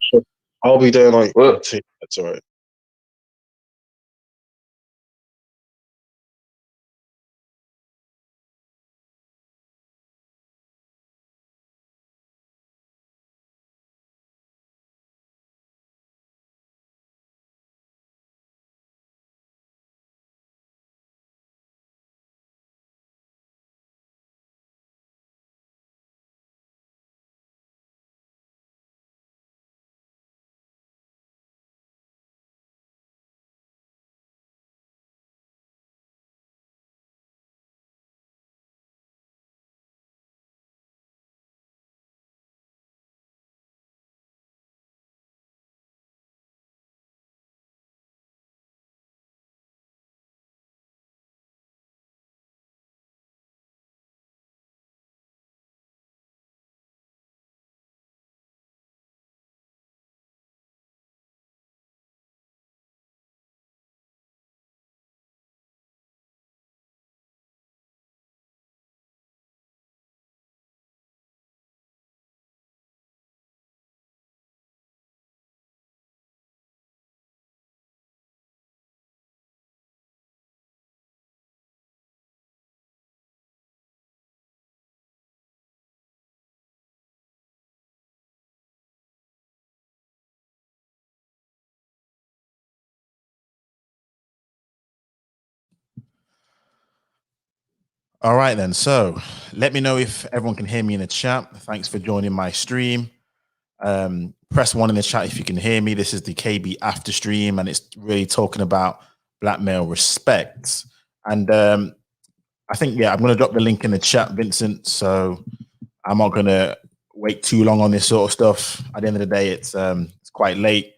Sure. I'll be there like Well, 2 minutes, alright. All right, then. So let me know if everyone can hear me in the chat. Thanks for joining my stream. Press one in the chat if you can hear me. This is the KB after stream, and it's really talking about black male respect. And I think, yeah, I'm going to drop the link in the chat, Vincent. So I'm not going to wait too long on this sort of stuff. At the end of the day, it's quite late.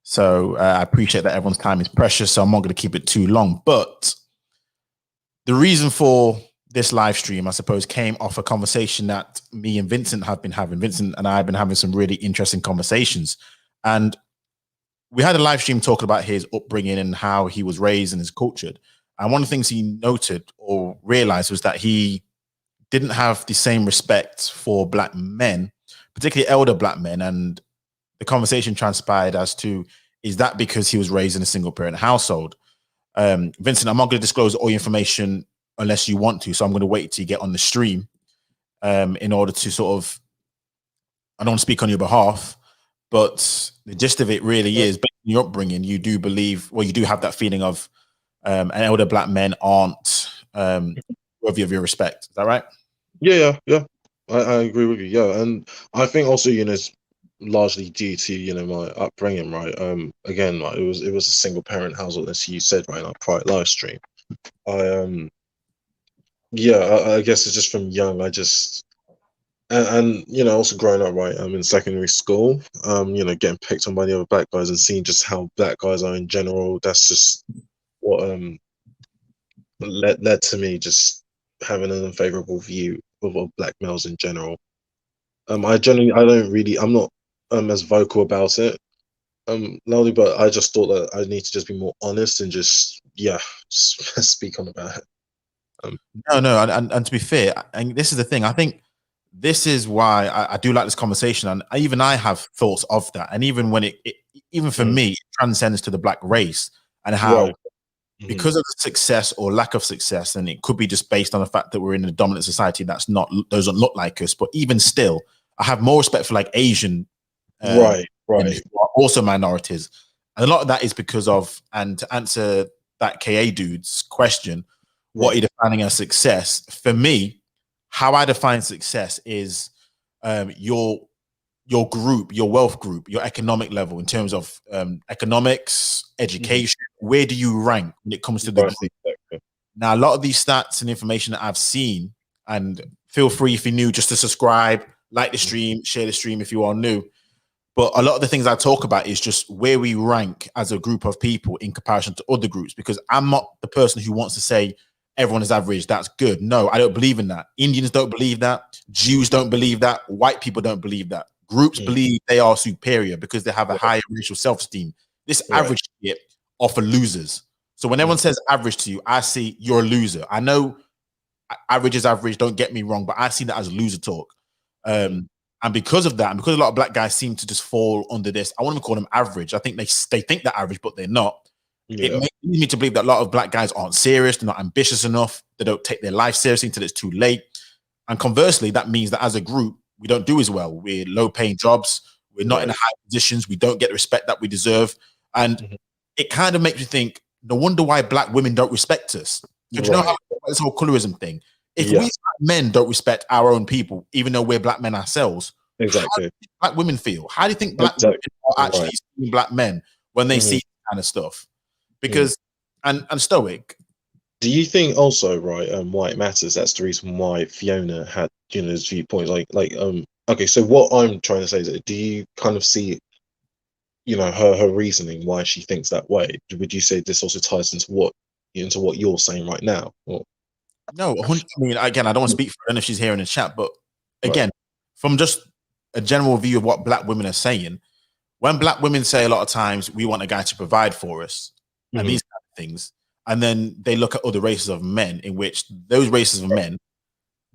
So I appreciate that everyone's time is precious. So I'm not going to keep it too long. But the reason for this live stream, I suppose, came off a conversation that me and Vincent have been having. Vincent and I have been having some really interesting conversations. And we had a live stream talking about his upbringing and how he was raised and his cultured. And one of the things he noted or realized was that he didn't have the same respect for black men, particularly elder black men. And the conversation transpired as to, is that because he was raised in a single parent household? Vincent, I'm not going to disclose all your information unless you want to. So I'm going to wait till you get on the stream in order to sort of, I don't want to speak on your behalf, but the gist of it really is, based on your upbringing, you do believe, well, you do have that feeling of an elder black men aren't worthy of your respect. Is that right? Yeah. I agree with you. Yeah, and I think also, it's largely due to, my upbringing, right? Again, like it was a single parent household, as you said, right, in our prior live stream. I Yeah, I guess it's just from young. I just and also growing up, right, in secondary school, getting picked on by the other black guys and seeing just how black guys are in general. That's just what led to me just having an unfavorable view of black males in general. I'm not as vocal about it, loudly, but I just thought that I need to just be more honest and just, yeah, just speak on about it. No, and to be fair, and this is the thing, I think this is why I do like this conversation, and even I have thoughts of that, and even when even for me, it transcends to the black race and how, Right. because of the success or lack of success, and it could be just based on the fact that we're in a dominant society that's not, doesn't look like us, but even still, I have more respect for like Asian Right. and who are also minorities, and a lot of that is because of, and to answer that KA dude's question, what are you defining as success? For me, how I define success is your group, your wealth group, your economic level in terms of economics, education. Where do you rank when it comes to the group? Exactly. Now, a lot of these stats and information that I've seen, and feel free if you're new just to subscribe, like the stream, share the stream if you are new. But a lot of the things I talk about is just where we rank as a group of people in comparison to other groups, because I'm not the person who wants to say everyone is average, that's good. No, I don't believe in that. Indians don't believe that. Jews don't believe that. White people don't believe that. Groups believe they are superior because they have a higher racial self-esteem. This average shit are for losers. So when everyone says average to you, I see you're a loser. I know average is average, don't get me wrong, but I see that as loser talk. And And because of that, and because a lot of black guys seem to just fall under this, I want to call them average. I think they think they're average, but they're not. It Yeah. makes me to believe that a lot of black guys aren't serious, they're not ambitious enough, they don't take their life seriously until it's too late. And conversely, that means that as a group, we don't do as well. We're low paying jobs, we're not in Right. high positions, we don't get the respect that we deserve. And Mhm. it kind of makes me think, no wonder why black women don't respect us. Because you know how Right. this whole colorism thing. If we Yeah. black men don't respect our own people, even though we're black men ourselves, how do Exactly. you think black women feel? How do you think black women Exactly. are actually Right. seeing black men when they see Mhm. this kind of stuff? Mhm. Because and Stoic, Do you think also, right, why it matters? That's the reason why Fiona had, those viewpoints. Okay, so what I'm trying to say is, that do you kind of see, her reasoning why she thinks that way? Would you say this also ties into what you're saying right now? Or, no, I mean, again, I don't want to speak for her, I don't know if she's here in the chat, but right. again, from just a general view of what black women are saying, when black women say a lot of times we want a guy to provide for us and Mhm. these kind of things, and then they look at other races of men in which those races of men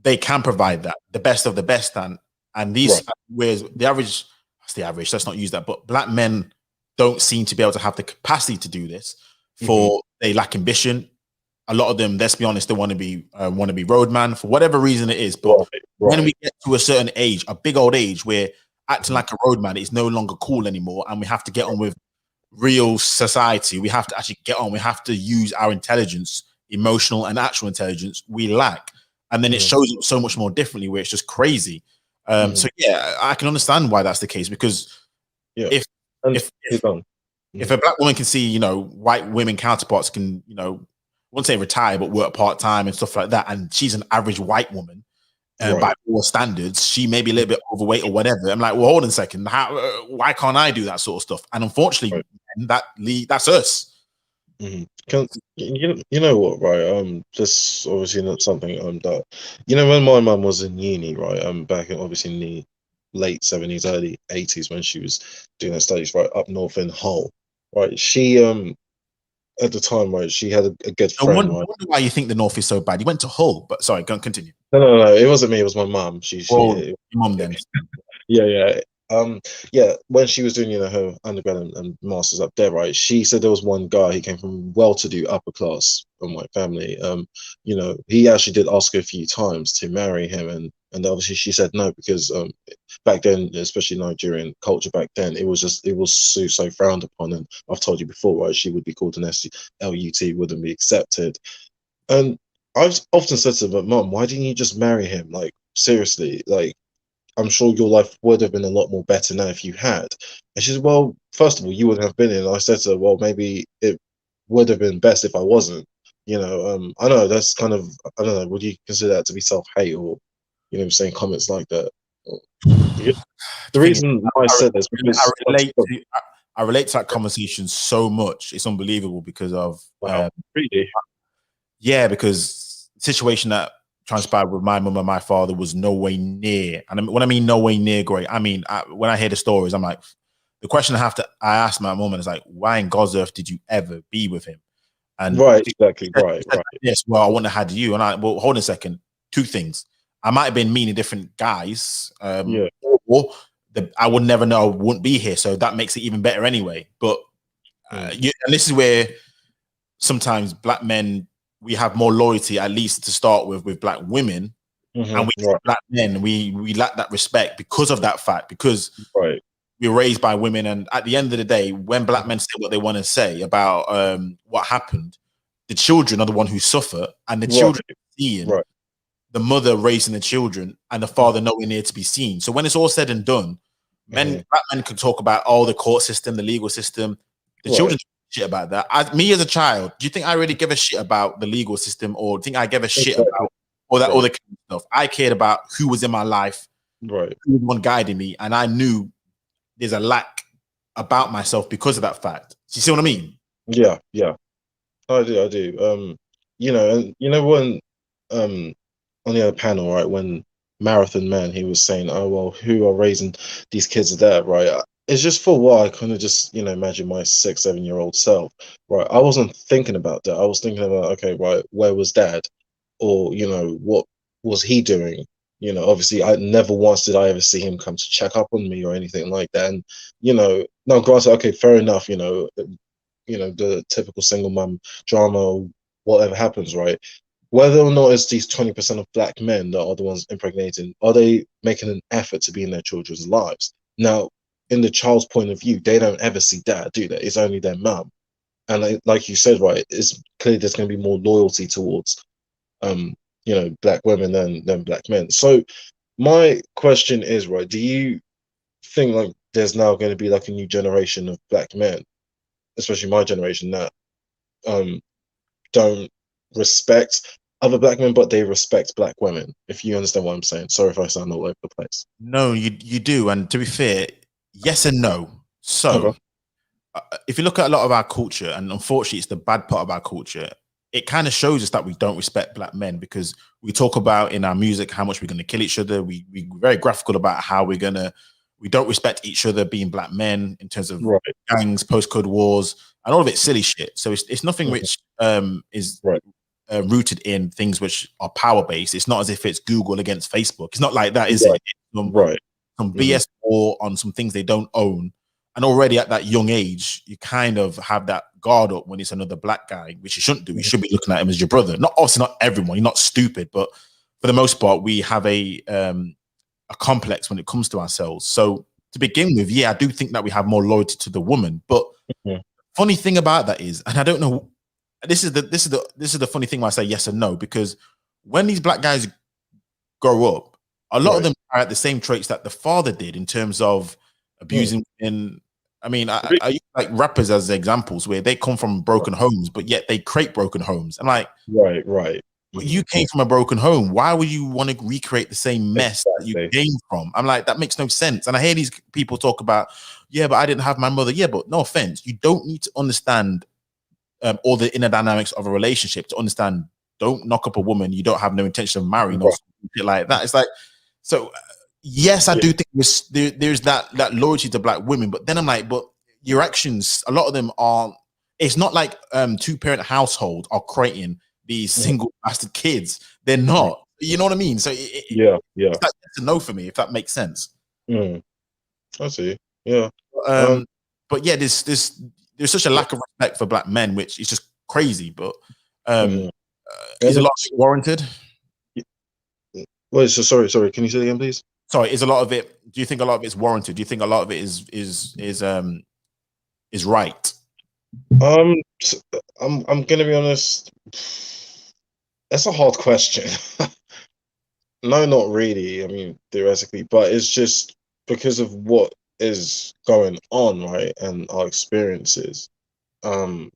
they can provide that the best of the best, and Right. these whereas the average, that's the average, let's not use that, but black men don't seem to be able to have the capacity to do this. Mhm. For they lack ambition, a lot of them, let's be honest, they want to be roadman for whatever reason it is. But Right. when Right. we get to a certain age, a big old age, where acting Mhm. like a roadman is no longer cool anymore, and we have to get on with real society. We have to actually get on. We have to use our intelligence, emotional and actual intelligence we lack, and then it Mhm. shows up so much more differently, where it's just crazy. Mhm. So yeah, I can understand why that's the case, because Yeah. if And if you're if done. if Mhm. a black woman can see, white women counterparts can, I won't say retire, but work part time and stuff like that, and she's an average white woman, by Right. all standards, she may be a little bit overweight or whatever. I'm like, well, hold on a second, why can't I do that sort of stuff? And unfortunately, Right. that's us. Mhm. Can you know what, right? This obviously not something that when my mum was in uni, right? Back in obviously in the late 70s, early 80s, when she was doing her studies right up north in Hull, right? She at the time, right, she had a good No friend, wonder, right? wonder why you think the North is so bad. You went to Hull, but sorry, go on, continue. No, no, no, it wasn't me, it was my mum. Well, your mum then. Yeah, yeah. Yeah, when she was doing, her undergrad and masters up there, right? She said there was one guy, he came from well-to-do upper class from my family. He actually did ask her a few times to marry him, and obviously she said no, because back then, especially Nigerian culture back then, it was so frowned upon. And I've told you before, right? She would be called an SLUT, wouldn't be accepted. And I've often said to her, Mum, why didn't you just marry him? Like, seriously, like, I'm sure your life would have been a lot more better now if you had. And she said, well, first of all, you wouldn't have been in. And I said to her, well, maybe it would have been best if I wasn't. I know that's kind of, I don't know, would you consider that to be self-hate, or, saying comments like that? Or- yeah. The The thing is, reason why I I, said this I because, relate to I relate to that conversation so much. It's unbelievable because of wow, really? yeah, because the situation that transpired with my mum and my father was no way near. And when I mean no way near great, I mean when I hear the stories, I'm like, the question I ask my mum is like, why in God's earth did you ever be with him? And Right, she exactly, right, said right. yes, well, I wouldn't have had you. And well, hold on a second. Two things. I might have been meaning different guys, Yeah. or I would never know I wouldn't be here. So that makes it even better anyway. But Mm. and this is where sometimes black men, we have more loyalty, at least to start with black women, and we Right, black men, we lack that respect because of that fact, because right. we're raised by women. And at the end of the day, when black Mhm. men say what they want to say about what happened, the children are the one who suffer, and the Right, children seeing right. the mother raising the children and the Mhm. father nowhere near to be seen. So when it's all said and done, Mhm. black men can talk about all the court system, the legal system. The children Right. don't give a shit about that. Me as a child, do you think I really give a shit about the legal system, or do you think I give a shit Exactly. about all that Right. other kind of stuff? I cared about who was in my life, Right. who was the one guiding me, and I knew there's a lack about myself because of that fact. Do you see what I mean? Yeah, yeah. I do, I do. And when um on the other panel, right, when Marathon Man, he was saying, oh well, who are raising these kids there, right? It's just for a while I kind of just, imagine my 6, 7 year old self. Right. I wasn't thinking about that. I was thinking about, okay, right, where was dad? Or, what was he doing? You know, obviously, I never once did I ever see him come to check up on me or anything like that. And you know, no, granted, okay, fair enough. The typical single mum drama, or whatever happens, right? Whether or not it's these 20% of black men that are the ones impregnating, are they making an effort to be in their children's lives? Now, in the child's point of view, they don't ever see dad, do they? It's only their mum. And like you said, right, it's clearly there's going to be more loyalty towards um, black women than black men. So my question is, right, do you think like there's now going to be like a new generation of black men, especially my generation, that um don't respect other black men, but they respect black women? If you understand what I'm saying. Sorry if I sound all over the place. No, you do. And to be fair, yes and no. Okay. So if you look at a lot of our culture, and unfortunately, it's the bad part of our culture, it kind of shows us that we don't respect black men because we talk about in our music how much we're going to kill each other. We're very graphical about how we don't respect each other being black men in terms of Right. gangs, postcode wars, and all of it silly shit. So it's nothing Mhm. which is Right. rooted in things which are power based. It's not as if it's Google against Facebook. It's not like that, is Right. it? It's Right. some Hmm. BS war on some things they don't own. And already at that young age, you kind of have that guard up when it's another black guy, which you shouldn't do. You should be looking at him as your brother. Not obviously not everyone. You're not stupid, but for the most part, we have a complex when it comes to ourselves. So to begin with, yeah, I do think that we have more loyalty to the woman. But Hmm. funny thing about that is, and I don't know, this is the funny thing when I say yes and no, because when these black guys grow up, a lot of Right. them are at the same traits that the father did in terms of Mm. abusing. And I mean, I use like rappers as examples where they come from broken homes, but yet they create broken homes. I'm like, Right. Right. but Hmm. you came from a broken home. Why would you want to recreate the same mess that you Exactly. came from? I'm like, that makes no sense. And I hear these people talk about, yeah, but I didn't have my mother. Yeah, but no offense, you don't need to understand all the inner dynamics of a relationship to understand. Don't knock up a woman you don't have no intention of marrying or Right. something like that. It's like, so yes, I Yeah. do think there's that loyalty to black women, but then I'm like, but your actions, a lot of them are. It's not like two-parent household are creating these Mhm. single bastard kids. They're Right. not. You know what I mean? So Yeah. Yeah. it's like yes and no for me, if that makes sense. Mm. I see. Yeah. Um. Um, but yeah, there's such a Yeah. lack of respect for black men, which is just crazy. But um, Mhm. is And a lot of it warranted? wait. So sorry. Can you say it again, please? Sorry, is a lot of it? Do you think a lot of it's warranted? Do you think a lot of it is right? Um. s- I'm gonna be honest. That's a hard question. No, not really. I mean, theoretically, but it's just because of what is going on, right? And our experiences. Um,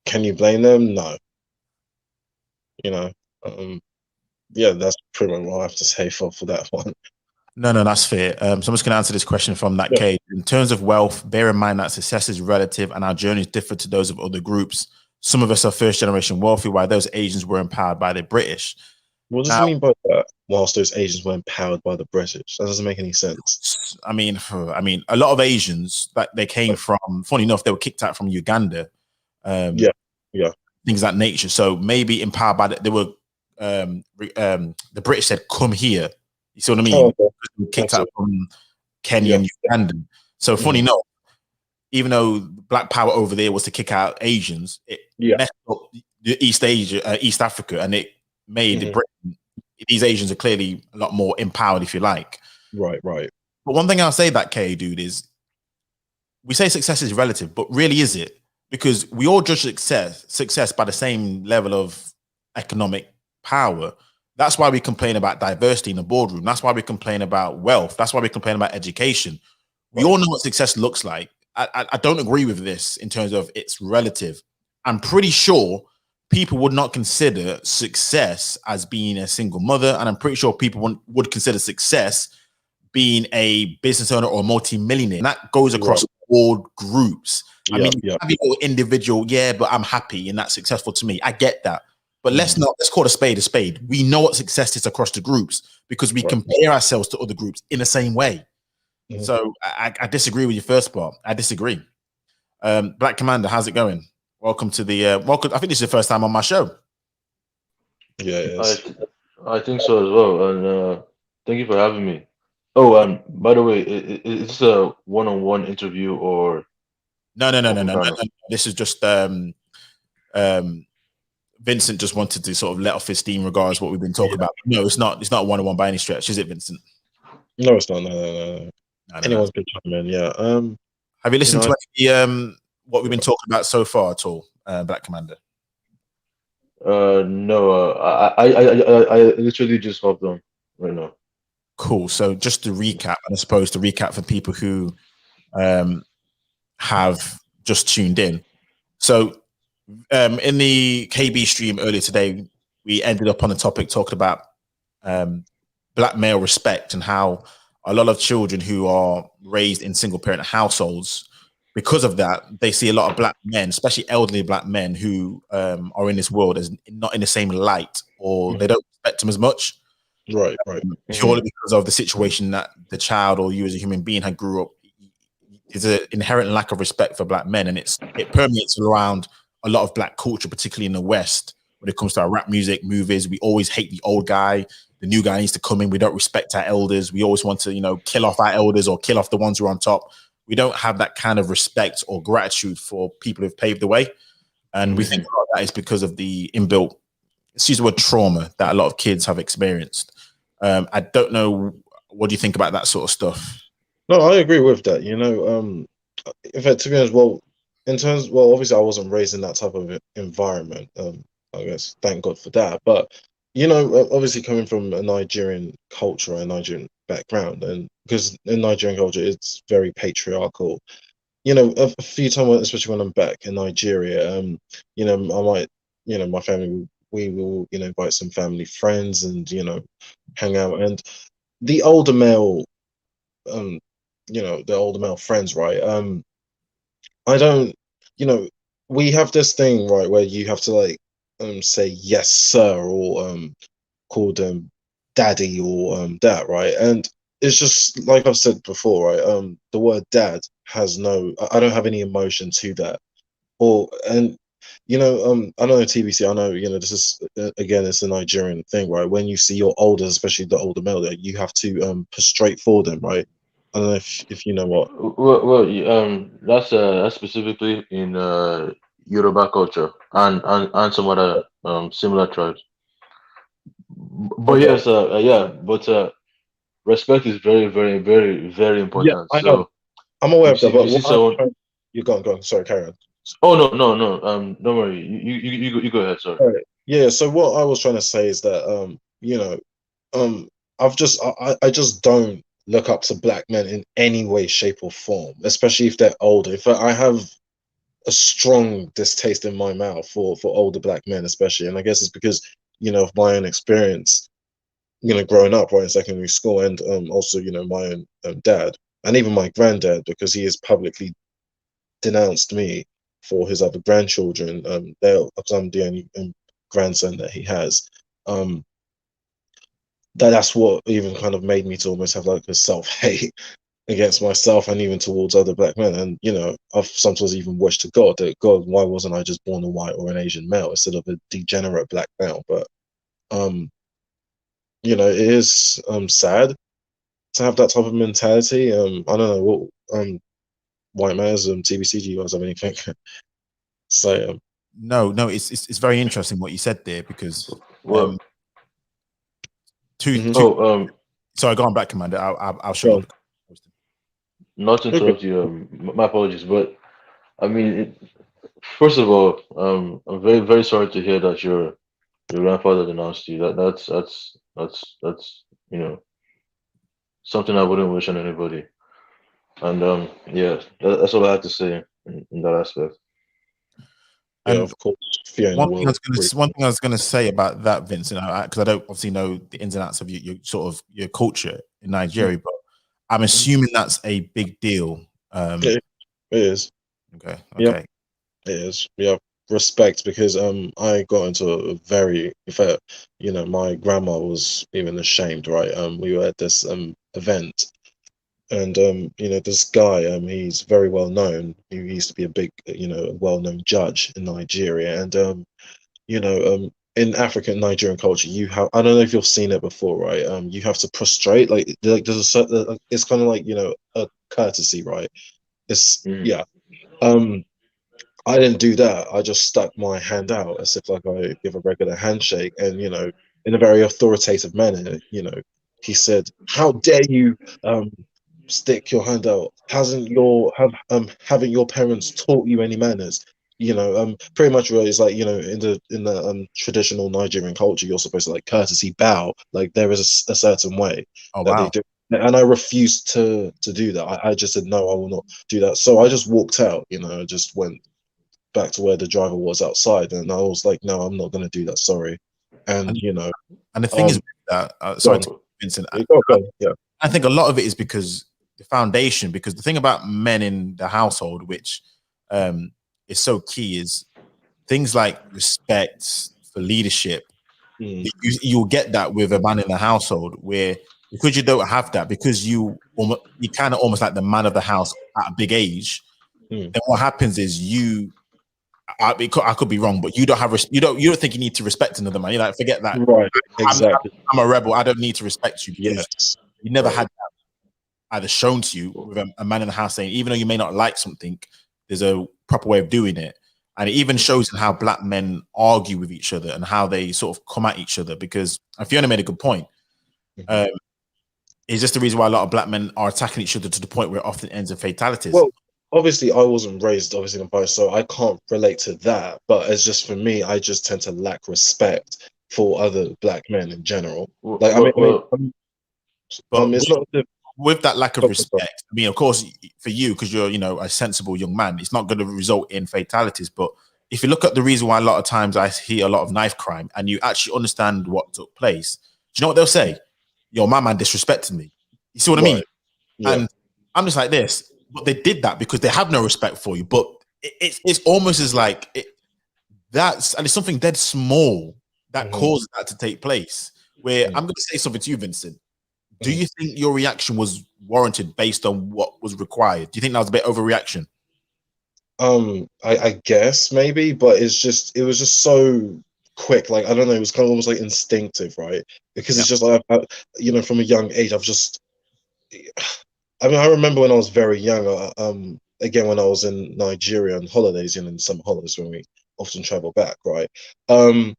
can you blame them? No. You know. Um, yeah, that's pretty much what I have to say for that one. No, that's fair. So I'm just going to answer this question from that Yeah. case. In terms of wealth, bear in mind that success is relative and our journeys differ to those of other groups. Some of us are first generation wealthy, while those Asians were empowered by the British. What does it Now, mean by that? Whilst those Asians were empowered by the British, that doesn't make any sense. I mean, a lot of Asians that they came Like, from. Funny enough, they were kicked out from Uganda, yeah, um, yeah. things of that nature. So maybe empowered by they were. The British said, "Come here." You see what I Oh, mean? okay. They were I kicked see. out from Kenya Yeah. and Uganda. So funny Mhm. enough, even though black power over there was to kick out Asians, it Yeah. messed up the East Africa, and it made Hmm. Britain. These Asians are clearly a lot more empowered, if you like. Right, right. But one thing I'll say that K dude is we say success is relative, but really is it? Because we all judge success by the same level of economic power. That's why we complain about diversity in the boardroom. That's why we complain about wealth. That's why we complain about education. We Right. all know what success looks like. I don't agree with this in terms of it's relative. I'm pretty sure people would not consider success as being a single mother, and I'm pretty sure people would consider success being a business owner or multi-millionaire. And that goes Right. across all groups. I Yeah, mean, you yeah. have your individual, yeah, but I'm happy and that's successful to me. I get that. But Hmm. let's call a spade a spade. We know what success is across the groups because we Right. compare ourselves to other groups in the same way. Hmm. So I disagree with your first part. I disagree. Black Commander, how's it going? Welcome to the welcome. I think this is the first time on my show. Yeah, it Uh, is. I think so as well, and thank you for having me. Oh, and by the way, is this a one-on-one interview or No, no, no, no, open no, no, panel? no. This is just um, Vincent just wanted to sort of let off his steam regards what we've been talking Yeah. about. No, it's not. It's not one on one by any stretch, is it, Vincent? No, it's not. No, no, no, no. No, no, no. Anyone could chime in. Yeah. Have you You listened know, to any what we've been yeah. talking about so far at all, Black Commander? No, I literally just hopped on right now. Cool. So just to recap, and I suppose to recap for people who um, have just tuned in. So in the KB stream earlier today, we ended up on a topic talking about um, black male respect and how a lot of children who are raised in single parent households, because of that, they see a lot of black men, especially elderly black men, who are in this world as not in the same light, or they Mhm. don't respect them as much, Right, right. Hmm. purely because of the situation that the child or you as a human being had grew up. There's an inherent lack of respect for black men, and it permeates around a lot of black culture, particularly in the West. When it comes to our rap music, movies, we always hate the old guy. The new guy needs to come in. We don't respect our elders. We always want to, kill off our elders or kill off the ones who are on top. We don't have that kind of respect or gratitude for people who've paved the way. And we think Hmm. a lot of that is because of the inbuilt, excuse the word, trauma that a lot of kids have experienced. I don't know. What do you think about that sort of stuff? No, I agree with that. In fact, to be honest, well, obviously, I wasn't raised in that type of environment. I guess thank God for that. But obviously, coming from a Nigerian culture and Nigerian background, and because in Nigerian culture, it's very patriarchal. A few times, especially when I'm back in Nigeria, I might, my family, we will, invite some family friends and hang out, and the older male, um, the older male friends, right? I don't, you know, we have this thing, right, where you have to like say yes, sir, or call them daddy or that, right? And it's just like I've said before, right? The word dad has no, I don't have any emotion to that. Or and I don't know TBC. I know this is again, it's a Nigerian thing, right? When you see your older, especially the older male, that you have to prostrate for them, right? I don't know if you know what. That's specifically in Yoruba culture and some other similar tribes. But Okay. yes, yeah, but respect is very, very, very, very Yeah, important. I know. So I'm aware of that, if but you see what I'm someone, trying, you go on. Sorry, carry on. oh no, no, no, don't worry, you go ahead, sorry. All right. Yeah. So what I was trying to say is that um, I just don't look up to black men in any way, shape, or form, especially if they're older. If I have a strong distaste in my mouth for older black men, especially, and I guess it's because of my own experience, growing up right in secondary school, and also my own dad, and even my granddad, because he has publicly denounced me for his other grandchildren. Because I'm the only grandson that he has. Um, that's what even kind of made me to almost have like a self hate against myself and even towards other black men. And I've sometimes even wished to God that God, why wasn't I just born a white or an Asian male instead of a degenerate black male? But um, it is sad to have that type of mentality. I don't know what white males TBC. Do you guys have anything to say? No, no, it's very interesting what you said there because Well, um, two. Mhm. oh, Sorry, go on back, Commander. I'll shut Go up. on. not to Okay. interrupt you, my apologies, but I mean, first of all, I'm very, very sorry to hear that your grandfather denounced you. That's something I wouldn't wish on anybody. And yeah, that's all I have to say in that aspect. Yeah, And of course. Fear in the world. one thing I was gonna say about that, Vincent, because I don't obviously know the ins and outs of your sort of your culture in Nigeria, but I'm assuming that's a big deal. It, it is. Okay, Yeah, okay. it is. Yeah, respect because I got into a very, in fact, my grandma was even ashamed, right? We were at this event, and this guy he's very well known. He used to be a big well known judge in Nigeria, and you know um in African Nigerian culture, you have, I don't know if you've seen it before, right? You have to prostrate, like there's a certain, it's kind of like, you know, a courtesy, right? It's Mm. yeah. Um, I didn't do that. I just stuck my hand out as if like I give a regular handshake, and you know, in a very authoritative manner. You know, he said, "How dare you um stick your hand out? Hasn't your have haven't your parents taught you any manners?" You know, pretty much really it's like, you know, in the traditional Nigerian culture, you're supposed to like courtesy bow. Like there is a certain way Oh that they wow. do, and I refused to do that. I just said no, I will not do that. So I just walked out. You know, I just went back to where the driver was outside, and I was like, "No, I'm not going to do that. Sorry." And And you know, and the thing is um, with that, go sorry on, to Vincent. go on, yeah, I think a lot of it is because the foundation, because the thing about men in the household, which um, is so key, is things like respect for leadership. mm, You'll get that with a man in the household where, because you don't have that, because you kind of almost like the man of the house at a big age. mm, Then what happens is I could be wrong, but you don't have you don't think you need to respect another man. You like forget that. right, I'm, exactly, I'm a rebel. I don't need to respect you because yes, you never right, had either shown to you with a man in the house saying, even though you may not like something, there's a proper way of doing it. And it even shows in how black men argue with each other and how they sort of come at each other. Because Fiona made a good point. mhm. Um, it's just the reason why a lot of black men are attacking each other to the point where it often ends in fatalities. Well, obviously, I wasn't raised obviously in a bias, so I can't relate to that. But it's just for me, I just tend to lack respect for other black men in general. Well, Like, well, well, But it's not the with that lack of respect, I mean, of course, for you, because you're, a sensible young man, it's not going to result in fatalities. But if you look at the reason why a lot of times I hear a lot of knife crime and you actually understand what took place, do you know what they'll say? Yo, my man disrespected me. You see what I mean? right, yeah, And I'm just like this. But they did that because they have no respect for you. But it's almost as like and it's something dead small that hmm caused that to take place. Where I'm going to say something to you, Vincent. Do you think your reaction was warranted based on what was required? Do you think that was a bit overreaction? I guess maybe, but it was just so quick. Like I don't know, it was kind of almost like instinctive, right? Because Yeah. it's just like you know, from a young age, I've just. I mean, I remember when I was very young. Again, when I was in Nigeria on holidays, you know, in summer holidays when we often travel back, right? Um,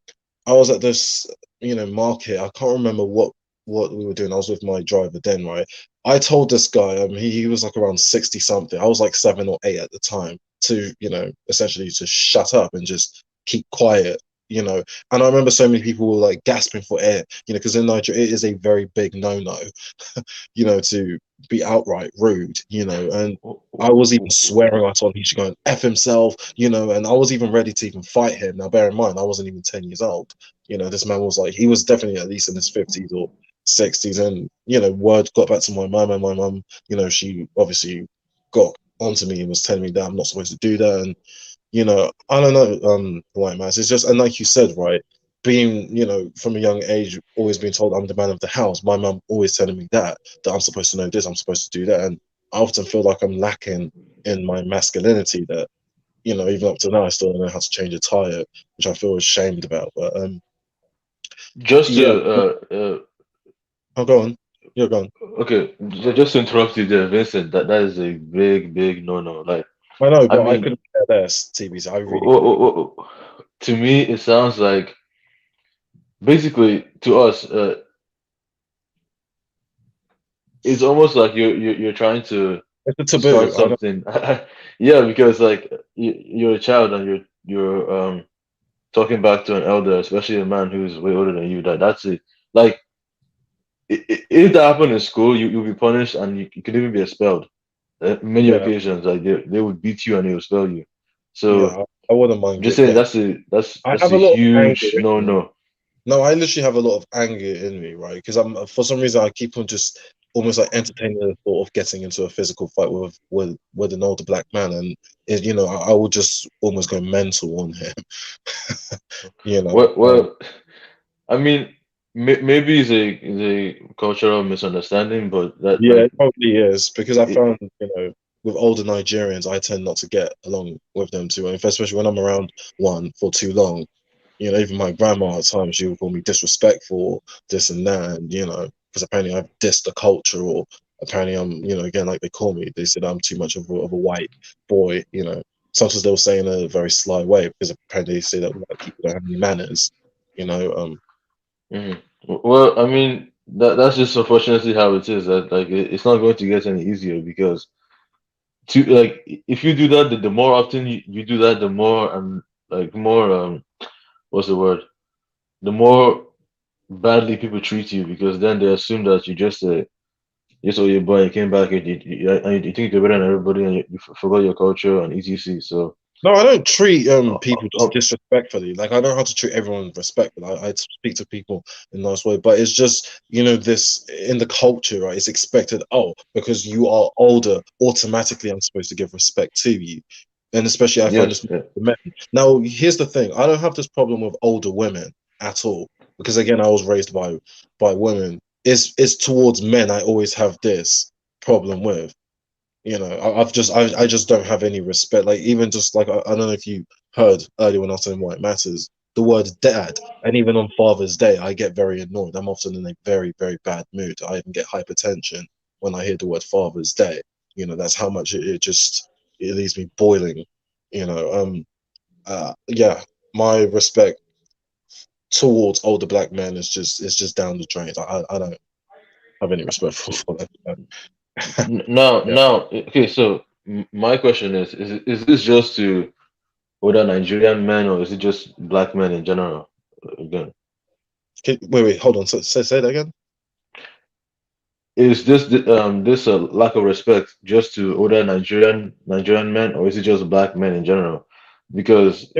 I was at this, you know, market. I can't remember what we were doing. I was with my driver then, right? I told this guy, he was like around 60 something. I was like 7 or 8 at the time, to, you know, essentially to shut up and just keep quiet, you know. And I remember so many people were like gasping for air, you know, because in Nigeria it is a very big no-no, you know, to be outright rude, you know. And I was even swearing I told him he should go and F himself, you know, and I was even ready to even fight him. Now, bear in mind, I wasn't even 10 years old. You know, this man was like, he was definitely at least in his 50s or 60s. And, you know, word got back to my mum, and my mum, you know, she obviously got onto me and was telling me that I'm not supposed to do that. And, you know, I don't know, white mass. It's just, and like you said, right, being, you know, from a young age, always being told I'm the man of the house. My mum always telling me that I'm supposed to know this, I'm supposed to do that, and I often feel like I'm lacking in my masculinity. That, you know, even up to now, I still don't know how to change a tire, which I feel ashamed about. But just yeah, to I'll go on. You're gone. okay, just to interrupt you there, Vincent. That is a big no-no. Like, I know, I but I mean, couldn't care less. TBC, I really w- couldn't. w- w- to me, it sounds like basically to us, it's almost like you're trying to It's a start taboo. I know. something. Yeah, because like you're a child and you're talking back to an elder, especially a man who's way older than you. That's it. Like if that happened in school, you'll be punished and you could even be expelled. Many Yeah, occasions, like they would beat you and they would expel you. So yeah. I wouldn't mind I'm just get saying getting. I that's have a a lot of anger huge in no me. no. No, I literally have a lot of anger in me, right? Because I'm for some reason I keep on just almost like entertaining the thought of getting into a physical fight with an older black man, and it, you know, I would just almost go mental on him, you know. Well, I mean, maybe it's a cultural misunderstanding, but that Yeah, like it probably is because I it, found, you know, with older Nigerians, I tend not to get along with them too, and especially when I'm around one for too long. You know, even my grandma at times she would call me disrespectful, this and that, and because apparently I've dissed the culture, or apparently I'm, again, like they call me, they said I'm too much of a white boy. Sometimes they'll say in a very sly way because apparently they say that white people don't have any manners. You know, Hmm. Well, I mean, that's just unfortunately how it is. That like it's not going to get any easier because to like if you do that, the more often you do that, the more like more what's the word? The more badly people treat you because then they assume that you just owe your boy, you came back and you think you're better than everybody and you forgot your culture and etc. So no, I don't treat uh, people uh, just disrespectfully. Like I know how to treat everyone with respect, but I speak to people in a nice way. But it's just this in the culture, right? It's expected. Oh, because you are older, automatically I'm supposed to give respect to you, and especially I find yes, this yeah. with men. Now, here's the thing: I don't have this problem with older women at all because again, I was raised by women. It's towards men I always have this problem with. I just don't have any respect. Like even just like I don't know if you heard earlier when I was saying why it matters, the word dad, and even on Father's Day, I get very annoyed. I'm often in a very, very bad mood. I even get hypertension when I hear the word Father's Day. That's how much it leaves me boiling. Yeah, my respect towards older black men is just down the drain. I don't have any respect for them. Yeah. Now, okay. So my question is this just to older Nigerian men or is it just black men in general? Again, Wait, hold on. Say that again. is this a lack of respect just to older Nigerian men or is it just black men in general? Because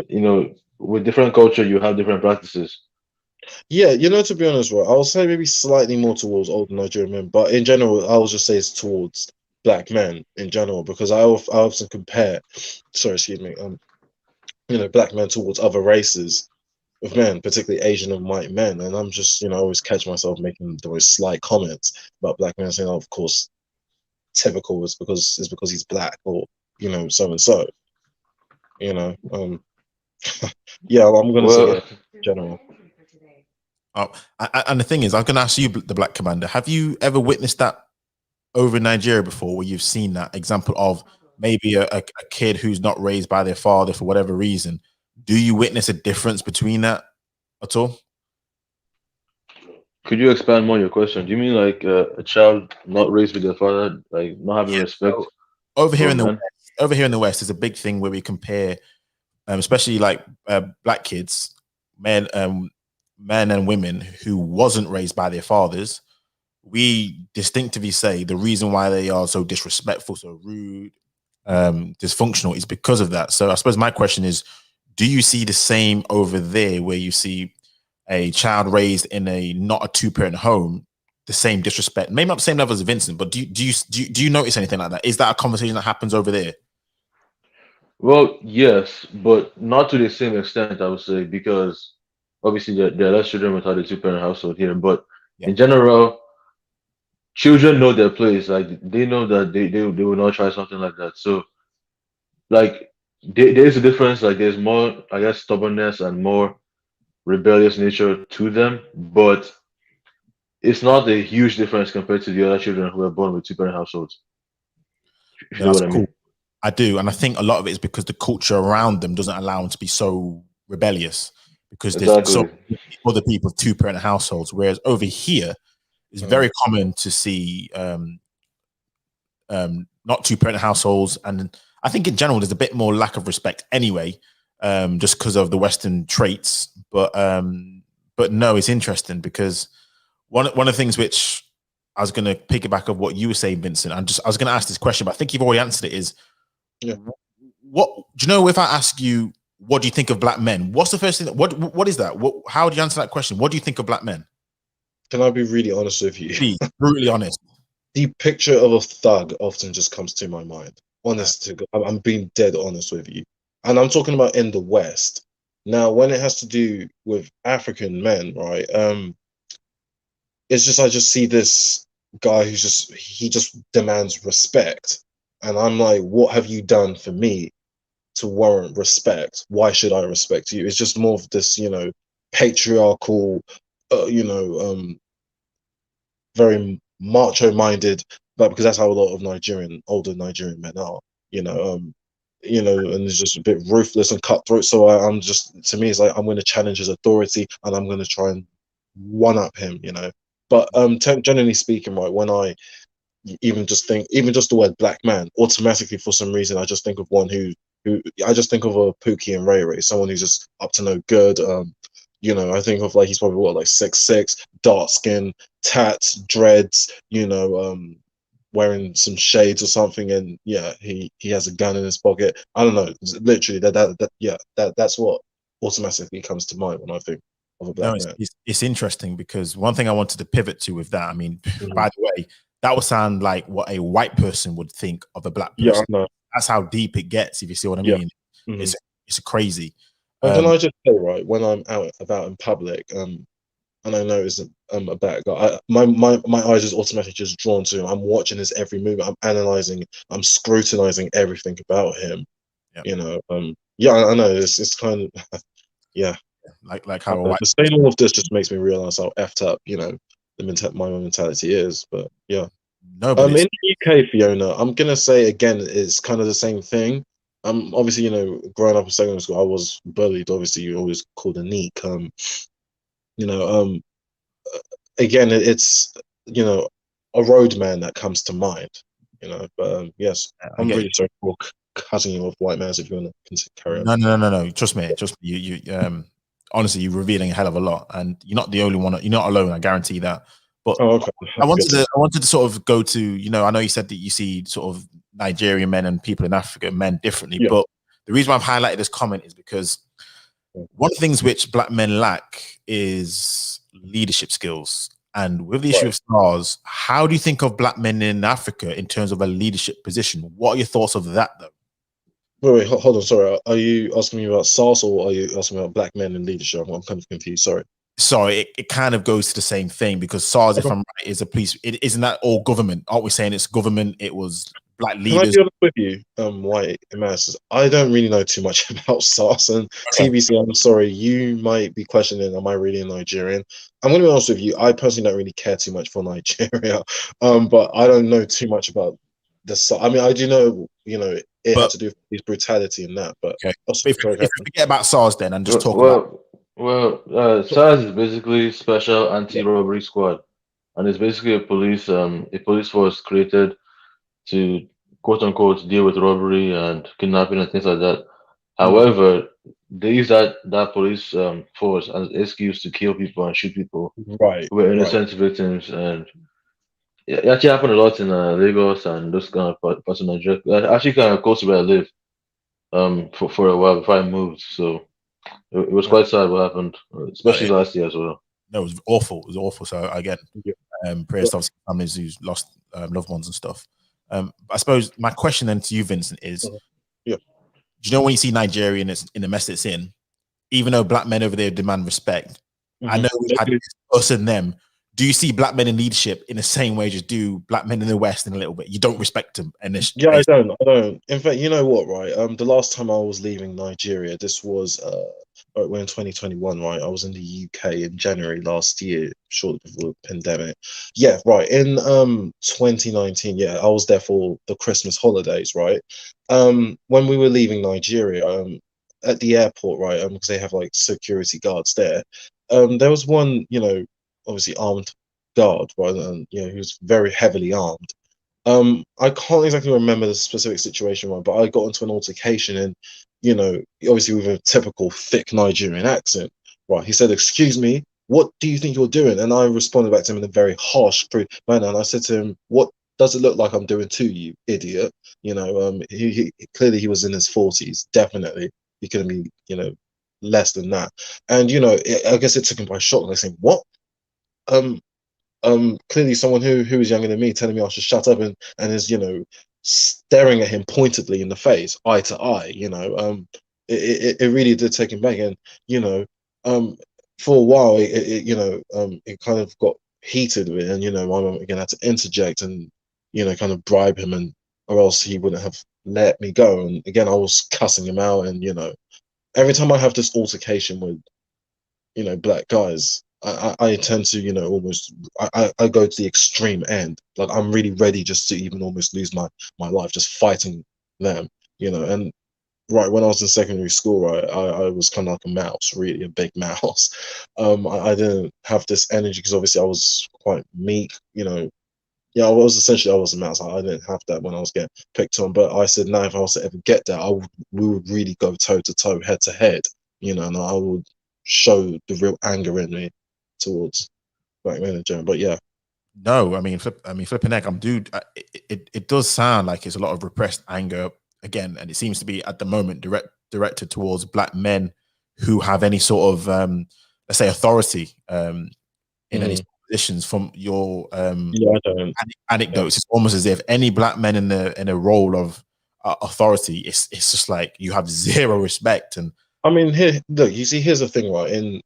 with different culture you have different practices. Yeah, to be honest, right, I'll say maybe slightly more towards older Nigerian men, but in general, I'll just say it's towards black men in general because I often compare, sorry, excuse me, black men towards other races of men, particularly Asian and white men, and I'm just, I always catch myself making those slight comments about black men, saying, "Oh, of course, typical is because he's black," or so and so, you know, yeah, I'm gonna say yeah, Well, general. Oh, and the thing is, I'm going to ask you, the Black Commander, have you ever witnessed that over in Nigeria before, where you've seen that example of maybe a kid who's not raised by their father for whatever reason? Do you witness a difference between that at all? could you expand more on your question? Do you mean like a child not raised with their father, like not having Yeah. respect So over here for in the men? West, over here in the West, there's a big thing where we compare, especially like black kids, men, men and women who wasn't raised by their fathers. We distinctively say the reason why they are so disrespectful, so rude, dysfunctional is because of that. So I suppose my question is, do you see the same over there where you see a child raised in a not a two-parent home, the same disrespect, maybe not the same level as Vincent, but do you notice anything like that? Is that a conversation that happens over there? Well, yes, but not to the same extent, I would say, because obviously there are less children without a two-parent household here. But Yeah. in general, children know their place. Like they know that they will not try something like that. So like there's a difference. Like there's more, I guess, stubbornness and more rebellious nature to them. But it's not a huge difference compared to the other children who are born with two-parent households. If No, you know that's what I cool. mean. I do, and I think a lot of it is because the culture around them doesn't allow them to be so rebellious because there's so Exactly. many other people with two-parent households. Whereas over here, it's Mm. very common to see not two-parent households, and I think in general there's a bit more lack of respect anyway, just because of the Western traits. But no, it's interesting because one of the things which I was going to piggyback of what you were saying, Vincent. I was going to ask this question, but I think you've already answered it. Is Yeah. what do you know? If I ask you, what do you think of black men? What's the first thing? What is that? How do you answer that question? What do you think of black men? Can I be really honest with you? Be brutally honest. The picture of a thug often just comes to my mind. Right. Honest to God, I'm being dead honest with you, and I'm talking about in the West. Now, when it has to do with African men, right? It's just I just see this guy he just demands respect, and I'm like, what have you done for me? to warrant respect, why should I respect you? It's just more of this, you know, patriarchal, you know, very macho-minded, but because that's how a lot of older Nigerian men are, you know, and it's just a bit ruthless and cutthroat. So I'm just, to me, it's like I'm going to challenge his authority and I'm going to try and one up him, you know. But generally speaking, right, when I even just the word black man, automatically for some reason I just think of one who I just think of a Pookie and Ray Ray, someone who's just up to no good. You know, I think of like he's probably what, like 6'6", dark skin, tats, dreads, you know, wearing some shades or something, and yeah, he has a gun in his pocket. I don't know, literally that's what automatically comes to mind when I think of a No, black man. it's interesting because one thing I wanted to pivot to with that, I mean, Mhm. by the way, that would sound like what a white person would think of a black Yeah, I person. know. That's how deep it gets, if you see what I Yeah. mean. Mhm. It's crazy. And can I just say, right, when I'm out about in public, and I notice a bad guy, my eyes is automatically just drawn to him. I'm watching his every move. I'm analyzing. I'm scrutinizing everything about him. Yeah. You know, yeah, I know. It's kind of yeah. Like how a white Just saying all of this just makes me realize how effed up, you know, my mentality is. But yeah. no, but In it's the UK, Fiona, I'm gonna say again, it's kind of the same thing. Obviously, you know, growing up in secondary school, I was bullied. Obviously, you always called a neek. You know, again, it's, you know, a roadman that comes to mind. You know, but yes, I I'm get really sorry for cutting you off, white man. If you want to carry on. no. Trust me, you honestly, you're revealing a hell of a lot, and you're not the only one. You're not alone. I guarantee that. But Oh, okay, that's good to I wanted to sort of go to, you know, I know you said that you see sort of Nigerian men and people in Africa, men differently, yeah. but the reason why I've highlighted this comment is because one of the things which black men lack is leadership skills. And with the issue Right. of stars, how do you think of black men in Africa in terms of a leadership position? What are your thoughts of that, though? Wait, hold on. Sorry, are you asking me about SARS or are you asking me about black men in leadership? I'm kind of confused. Sorry. Sorry, it kind of goes to the same thing because SARS, if Okay. I'm right, is a police. Isn't that all government? Aren't we saying it's government? It was black Can I leaders. be honest with you, White Emeritus? I don't really know too much about SARS and Okay. TBC. I'm sorry, you might be questioning, am I really a Nigerian? I'm going to be honest with you. I personally don't really care too much for Nigeria, but I don't know too much about the SARS. I mean, I do know, you know, it had But to do with his brutality and that. But okay, oh, but sorry, if we forget about SARS then and just talk about SARS is basically Special Anti-Robbery Squad, and it's basically a police force created to quote unquote deal with robbery and kidnapping and things like that. mm, However, they use that police force as an excuse to kill people and shoot people right, who were right. innocent victims, and it actually happened a lot in Lagos and those kind of parts of Nigeria. Actually, kind of close to where I live for a while before I moved. So it was no, quite sad what happened, especially it, last year as well. no, it was awful. It was awful. So again, Yeah, prayers to obviously families who's lost loved ones and stuff. I suppose my question then to you, Vincent, is: yeah. do you know when you see Nigeria in the mess it's in, even though black men over there demand respect, I know we've had us and them. Do you see black men in leadership in the same way as do black men in the West in a little bit? You don't respect them, and this, Yeah, I don't. I don't. In fact, you know what, right? The last time I was leaving Nigeria, this was when 2021, right? I was in the UK in January last year, shortly before the pandemic. Yeah, right. In 2019, yeah, I was there for the Christmas holidays, right? When we were leaving Nigeria, at the airport, right? Because they have like security guards there. There was one, you know, obviously armed guard, right? And you know, he was very heavily armed. I can't exactly remember the specific situation, right, but I got into an altercation and, you know, obviously with a typical thick Nigerian accent, right, he said, "Excuse me, what do you think you're doing?" And I responded back to him in a very harsh manner, and I said to him, "What does it look like I'm doing to you, idiot?" You know, he clearly he was in his 40s, definitely. He couldn't be, you know, less than that. And, you know, I guess it took him by shock. And I said, "What?" Um, clearly someone who was younger than me telling me I should shut up and is, you know, staring at him pointedly in the face, eye to eye, you know. It really did take him back. And, you know, um for a while you know, it kind of got heated with, and, you know, my mum again had to interject and, you know, kind of bribe him, and or else he wouldn't have let me go. And again, I was cussing him out, and every time I have this altercation with black guys, I tend to almost I go to the extreme end. Like I'm really ready just to even almost lose my life just fighting them. And right when I was in secondary school, right, I was kind of like a mouse, really a big mouse. I didn't have this energy because obviously I was quite meek. Yeah, I was a mouse. I didn't have that when I was getting picked on. But I said, no, if I was to ever get that, we would really go toe to toe, head to head. And I would show the real anger in me towards black men in general. But yeah, No, flipping heck, dude. It does sound like it's a lot of repressed anger again, and it seems to be at the moment directed towards black men who have any sort of let's say authority in any positions. From your yeah, I don't. anecdotes, it's almost as if any black men in a role of authority, it's just like you have zero respect. And I mean, here, look, you see, here's the thing, right? Sorry,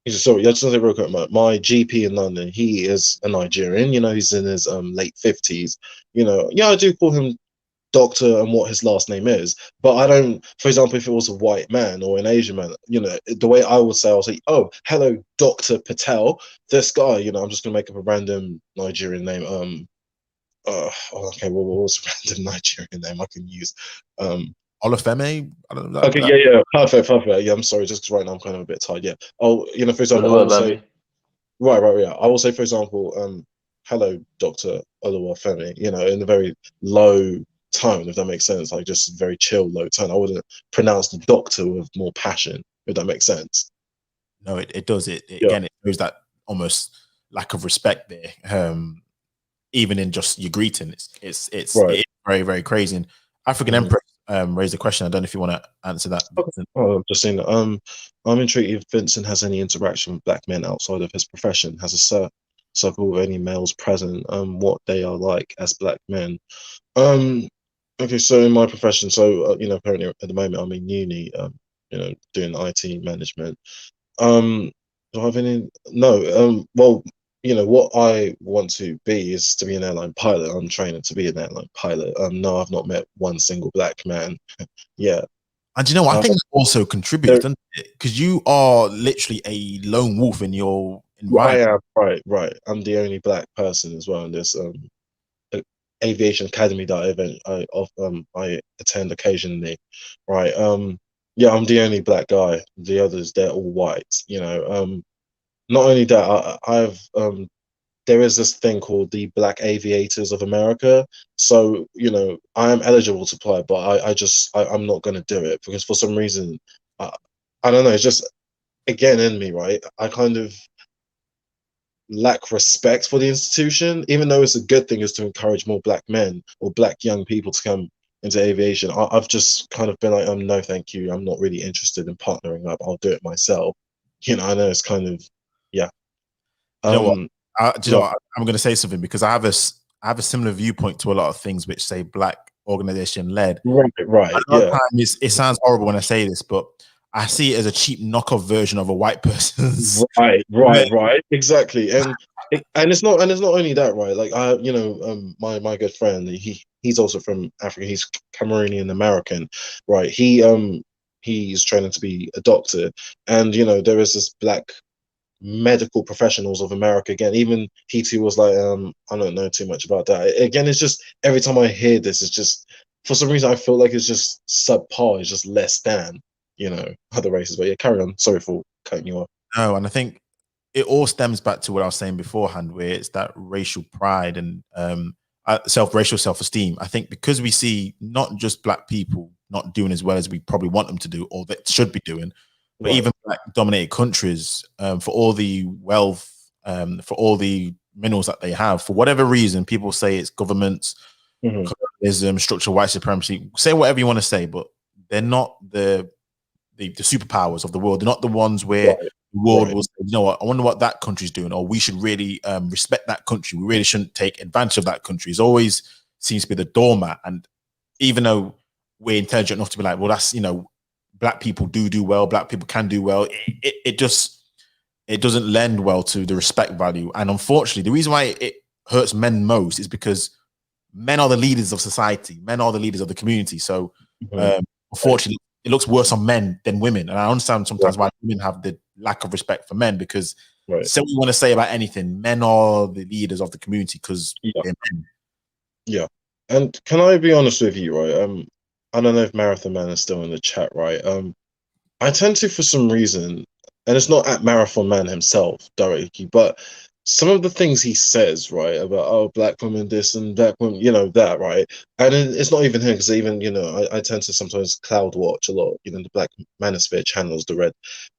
I just want to say real quick, my GP in London, he is a Nigerian. He's in his late 50s. Yeah, I do call him doctor and what his last name is, but I don't. For example, if it was a white man or an Asian man, the way I would say, I'll say, "Oh, hello, Doctor Patel." This guy, I'm just gonna make up a random Nigerian name. Okay, well, what was a random Nigerian name I can use? Olafemi. I don't know. Okay, yeah, perfect. Yeah, I'm sorry, just 'cause right now I'm kind of a bit tired. Yeah. Oh, for example, I will say, right, yeah. I will say, for example, hello, Doctor Oluwafemi. In a very low tone, if that makes sense, like just very chill, low tone. I wouldn't pronounce the doctor with more passion, if that makes sense. No, it does. Yeah. Again, it shows that almost lack of respect there. Even in just your greeting, it's Right. it is very, very crazy. And African Empress raised a question. I don't know if you want to answer that. Okay. Oh, I've just seen that. I'm intrigued if Vincent has any interaction with black men outside of his profession. Has a circle of any males present? What they are like as black men. Um, okay, so in my profession, currently at the moment I'm in uni, doing IT management. Do I have any? No. Well, what I want to be is to be an airline pilot. I'm training to be an airline pilot. No, I've not met one single black man. Yeah. And you know what? I think that also contributes, doesn't it? Because you are literally a lone wolf in your I environment. am right. I'm the only black person as well in this aviation academy that I attend occasionally, right? Yeah, I'm the only black guy. The others, they're all white. Not only that, I've there is this thing called the Black Aviators of America. So I am eligible to apply, but I'm not going to do it because for some reason, I don't know. It's just again in me, right? I kind of lack respect for the institution, even though it's a good thing is to encourage more black men or black young people to come into aviation. I've just kind of been like, no, thank you. I'm not really interested in partnering up. I'll do it myself. I know it's kind of, yeah. You know what? Yeah, I'm going to say something because I have a similar viewpoint to a lot of things which say black organization led. right, A lot of yeah. times it sounds horrible when I say this, but I see it as a cheap knockoff version of a white person's. Right, exactly. And it's not only that, right? Like my good friend, he's also from Africa. He's Cameroonian American, right? He's training to be a doctor, and there is this black medical professionals of America again. Even he too was like, I don't know too much about that. Again, it's just every time I hear this, it's just for some reason I feel like it's just subpar. It's just less than other races. But yeah, carry on. Sorry for cutting you off. No, and I think it all stems back to what I was saying beforehand, where it's that racial pride and racial self-esteem. I think because we see not just black people not doing as well as we probably want them to do or that should be doing, but even black dominated countries, for all the wealth, for all the minerals that they have, for whatever reason, people say it's governments, colonialism, structural white supremacy, say whatever you want to say, but they're not the superpowers of the world. They're not the ones where the world will say, you know what, I wonder what that country's doing, or we should really respect that country. We really shouldn't take advantage of that country. It always seems to be the doormat. And even though we're intelligent enough to be like, well, that's, black people do well, black people can do well, it doesn't lend well to the respect value. And unfortunately, the reason why it hurts men most is because men are the leaders of society. Men are the leaders of the community. So, Mhm. unfortunately, it looks worse on men than women. And I understand sometimes Right. why women have the lack of respect for men, because Right. say what you want to say about anything, men are the leaders of the community because Yeah. they're men. Yeah. And can I be honest with you, right? I don't know if Marathon Man is still in the chat, right? I tend to, for some reason, and it's not at Marathon Man himself directly, but some of the things he says, right, about black women this and black women, that, right, and it's not even him, because even I tend to sometimes cloud watch a lot, the Black Manosphere channels, the Red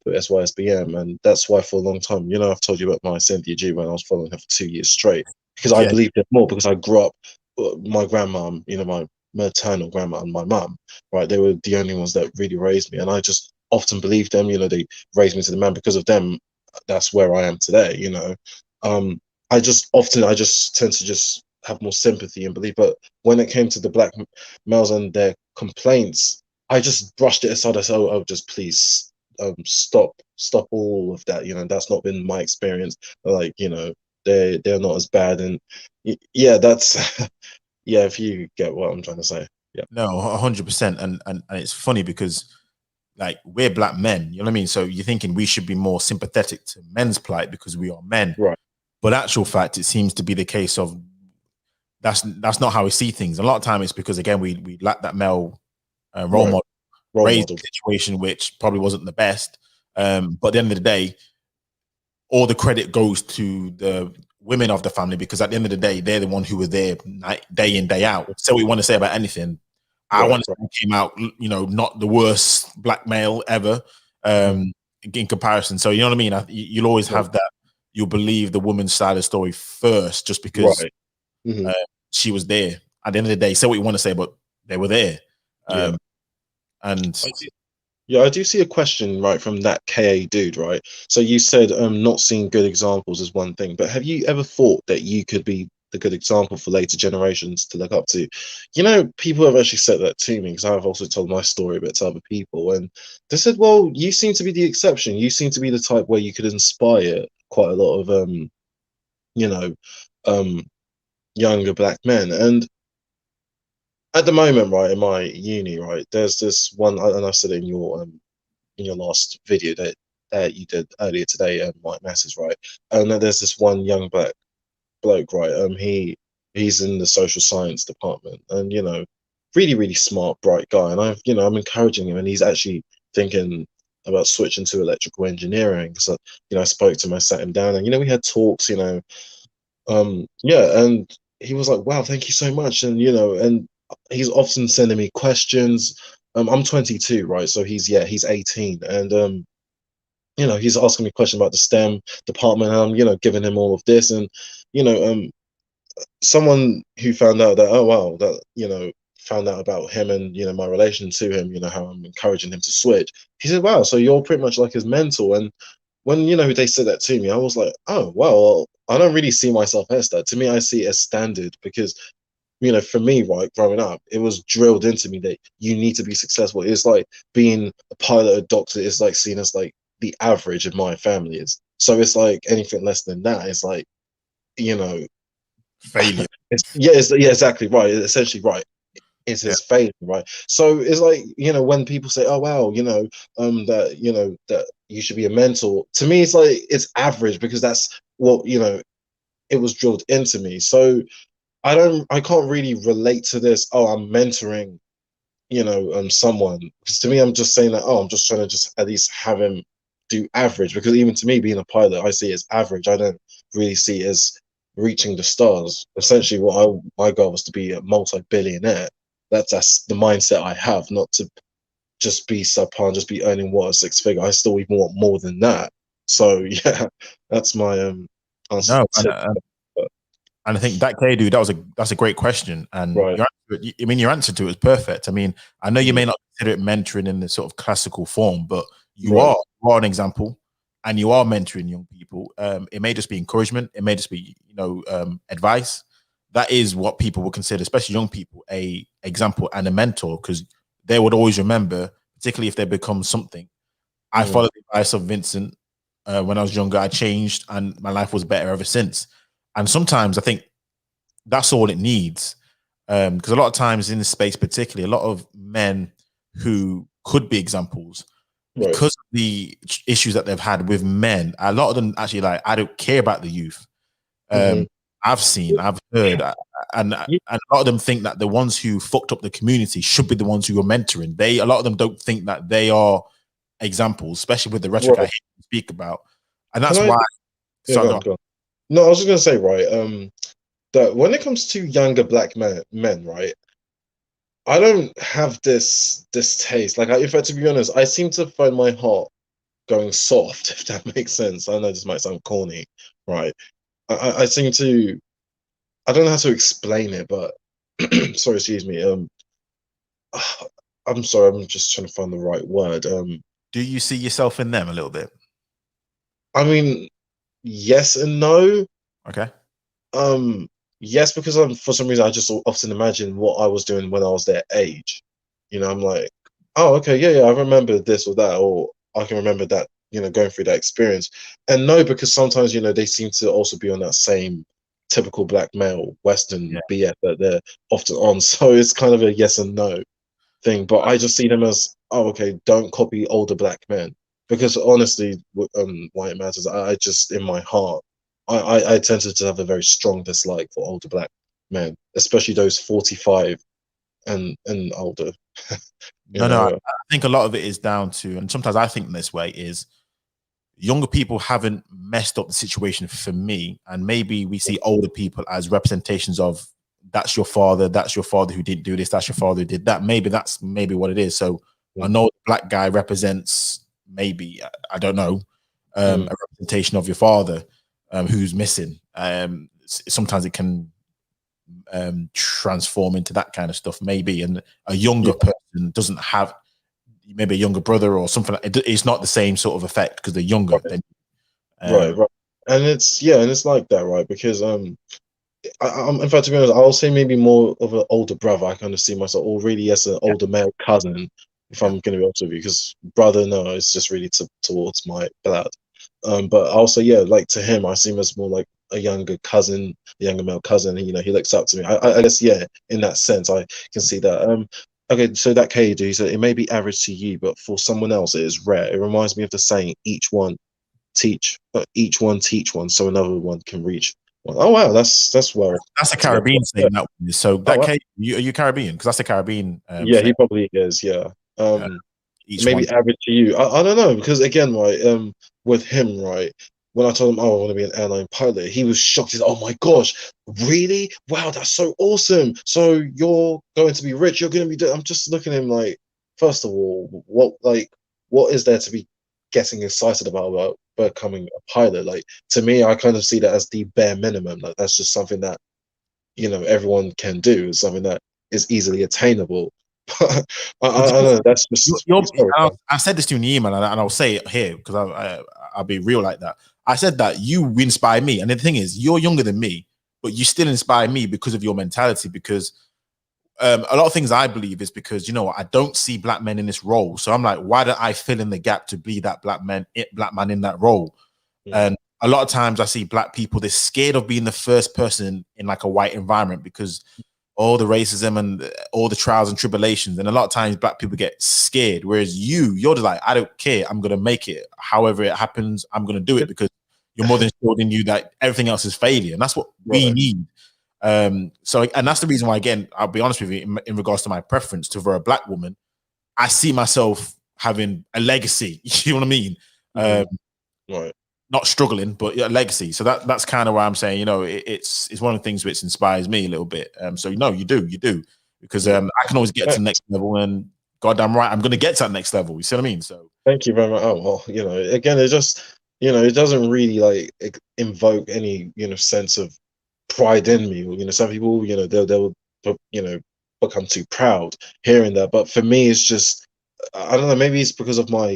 SYSBM, and that's why for a long time, I've told you about my Cynthia G when I was following her for 2 years straight, because I Yeah. believed it more, because I grew up, my grandma, my maternal grandma and my mum, right, they were the only ones that really raised me, and I just often believe them. They raised me to the man. Because of them, that's where I am today. I just tend to just have more sympathy and belief. But when it came to the black males and their complaints, I just brushed it aside. I said, "Oh, just please, stop all of that." That's not been my experience. Like, they're not as bad, and yeah, that's yeah. If you get what I'm trying to say, yeah, No, 100%. And it's funny because like we're black men, you know what I mean? So you're thinking we should be more sympathetic to men's plight because we are men. right, But actual fact, it seems to be the case of that's not how we see things. A lot of time it's because again we lack that male role right, model, role raised model, a situation which probably wasn't the best. But at the end of the day, all the credit goes to the women of the family, because at the end of the day, they're the one who were there day in, day out. So we want to say about anything. I right, want to right. say he came out, not the worst black male ever, Mhm. in comparison. So you know what I mean? You'll always Right. have that. You'll believe the woman's side of the story first, just because Right. Hmm. uh, she was there. At the end of the day, say what you want to say, but they were there. Yeah. Um, and I do, yeah, I do see a question right from that KA dude, right? So you said not seeing good examples is one thing, but have you ever thought that you could be the good example for later generations to look up to? People have actually said that to me, because I've also told my story a bit to other people, and they said, "Well, you seem to be the exception. You seem to be the type where you could inspire quite a lot of you know, um, younger black men." And at the moment, right, in my uni, right, there's this one, and I said it in your last video that you did earlier today, Mike Masses, right? And there's this one young black bloke, right? He's in the social science department, and really, really smart, bright guy. And I'm encouraging him, and he's actually thinking about switching to electrical engineering. So, I spoke to him, I sat him down, and we had talks, yeah, and he was like, "Wow, thank you so much," and he's often sending me questions. I'm 22, right? So he's 18, and he's asking me questions about the STEM department, and I'm giving him all of this, and you know, someone who found out that, oh wow, that found out about him, and my relation to him, how I'm encouraging him to switch. He said, "Wow, so you're pretty much like his mentor." And when they said that to me, I was like, "Oh well, I don't really see myself as that. To me, I see it as standard, because for me, right, growing up, it was drilled into me that you need to be successful. It's like being a pilot, a doctor is like seen as like the average in my family is. So it's like anything less than that, it's like, you know, failure. yeah, exactly right. It's essentially right. It's Yeah. his failure, right? So it's like, when people say, "Oh wow, that that you should be a mentor," to me, it's like it's average, because that's what it was drilled into me. So I can't really relate to this. Oh, I'm mentoring, someone. Because to me, I'm just saying that, oh, I'm just trying to just at least have him do average. Because even to me, being a pilot, I see it as average. I don't really see it as reaching the stars. Essentially, my goal was to be a multi-billionaire. That's the mindset I have, not to just be subpar and just be earning what, a six figure. I still even want more than that. So yeah, that's my answer No, to but, and I think that K dude, that's a great question, and right. your answer to it is perfect. I mean, I know you Mm, may not consider it mentoring in the sort of classical form, but right. you are an example, and you are mentoring young people. It may just be encouragement, it may just be advice. That is what people would consider, especially young people, a example and a mentor, because they would always remember, particularly if they become something. I Mm, followed the advice of Vincent when I was younger. I changed, and my life was better ever since. And sometimes I think that's all it needs. Because a lot of times in this space, particularly, a lot of men who could be examples, Right. because of the issues that they've had with men, a lot of them actually like, I don't care about the youth. I've seen, I've heard, and a lot of them think that the ones who fucked up the community should be the ones who are mentoring. A lot of them don't think that they are examples, especially with the rhetoric I hear you speak about, and that's why. Yeah, go on. No, I was just gonna say, right, that when it comes to younger black men, right, I don't have this taste. Like, in fact, to be honest, I seem to find my heart going soft, if that makes sense. I know this might sound corny, right? I seem to, I don't know how to explain it, but sorry, excuse me. I'm sorry, I'm just trying to find the right word. Do you see yourself in them a little bit? I mean, yes and no. Okay. Yes, because for some reason I just often imagine what I was doing when I was their age. You know, I'm like, oh, okay, yeah, I remember this or that, or I can remember that, going through that experience. And no, because sometimes, they seem to also be on that same typical black male Western BF that they're often on. So it's kind of a yes and no thing. But I just see them as, oh, okay, don't copy older black men. Because honestly, why it matters, I just, in my heart, I tend to have a very strong dislike for older black men, especially those 45 and older. No, I think a lot of it is down to, and sometimes I think this way, is younger people haven't messed up the situation for me, and maybe we see older people as representations of, that's your father who didn't do this, that's your father who did that. Maybe that's what it is. So I know the black guy represents, maybe, I don't know, a representation of your father who's missing. Sometimes it can transform into that kind of stuff, maybe, and a younger person doesn't have, maybe a younger brother or something. It's not the same sort of effect because they're younger. Right. And it's like that, right? Because I'm in fact, to be honest, I'll say maybe more of an older brother. I kind of see myself, or really as an older male cousin, if I'm going to be honest with you. Because brother, no, it's just really towards my blood. But also, like to him, I see him as more like a younger cousin, a younger male cousin. He looks up to me. I guess, in that sense, I can see that. Okay, so that KD, so it may be average to you, but for someone else, it is rare. It reminds me of the saying, each one teach one, so another one can reach one. Oh wow, that's well. That's a Caribbean saying, that one is. So that are you Caribbean? Because that's a Caribbean. Yeah, he probably is. Yeah. Maybe average to you. I don't know, because again, right, with him, right, when I told him, oh, I want to be an airline pilot, he was shocked. He's, oh my gosh, really? Wow, that's so awesome. So you're going to be rich. You're going to be doing. I'm just looking at him like, first of all, what is there to be getting excited about becoming a pilot? Like, to me, I kind of see that as the bare minimum. Like, that's just something that everyone can do. It's something that is easily attainable. But I don't know. That's just. I said this to you in the email, and I'll say it here because I'll be real like that. I said that you inspire me, and the thing is, you're younger than me, but you still inspire me because of your mentality. Because a lot of things I believe is because I don't see black men in this role, so I'm like, why don't I fill in the gap to be that black man in that role? And a lot of times I see black people, they're scared of being the first person in like a white environment because all the racism and all the trials and tribulations. And a lot of times black people get scared. Whereas you're just like, I don't care. I'm going to make it. However it happens, I'm going to do it because you're more than sure in you that everything else is failure. And that's what we need. And that's the reason why, again, I'll be honest with you, in regards to my preference for a black woman, I see myself having a legacy. You know what I mean? Right. Not struggling, but a legacy. So that's kind of why I'm saying, it's one of the things which inspires me a little bit. So you do, because I can always get to the next level, and goddamn right, I'm going to get to that next level. You see what I mean? So thank you very much. Oh well, again, it just it doesn't really like invoke any sense of pride in me. Some people they'll become too proud hearing that, but for me, it's just I don't know. Maybe it's because of my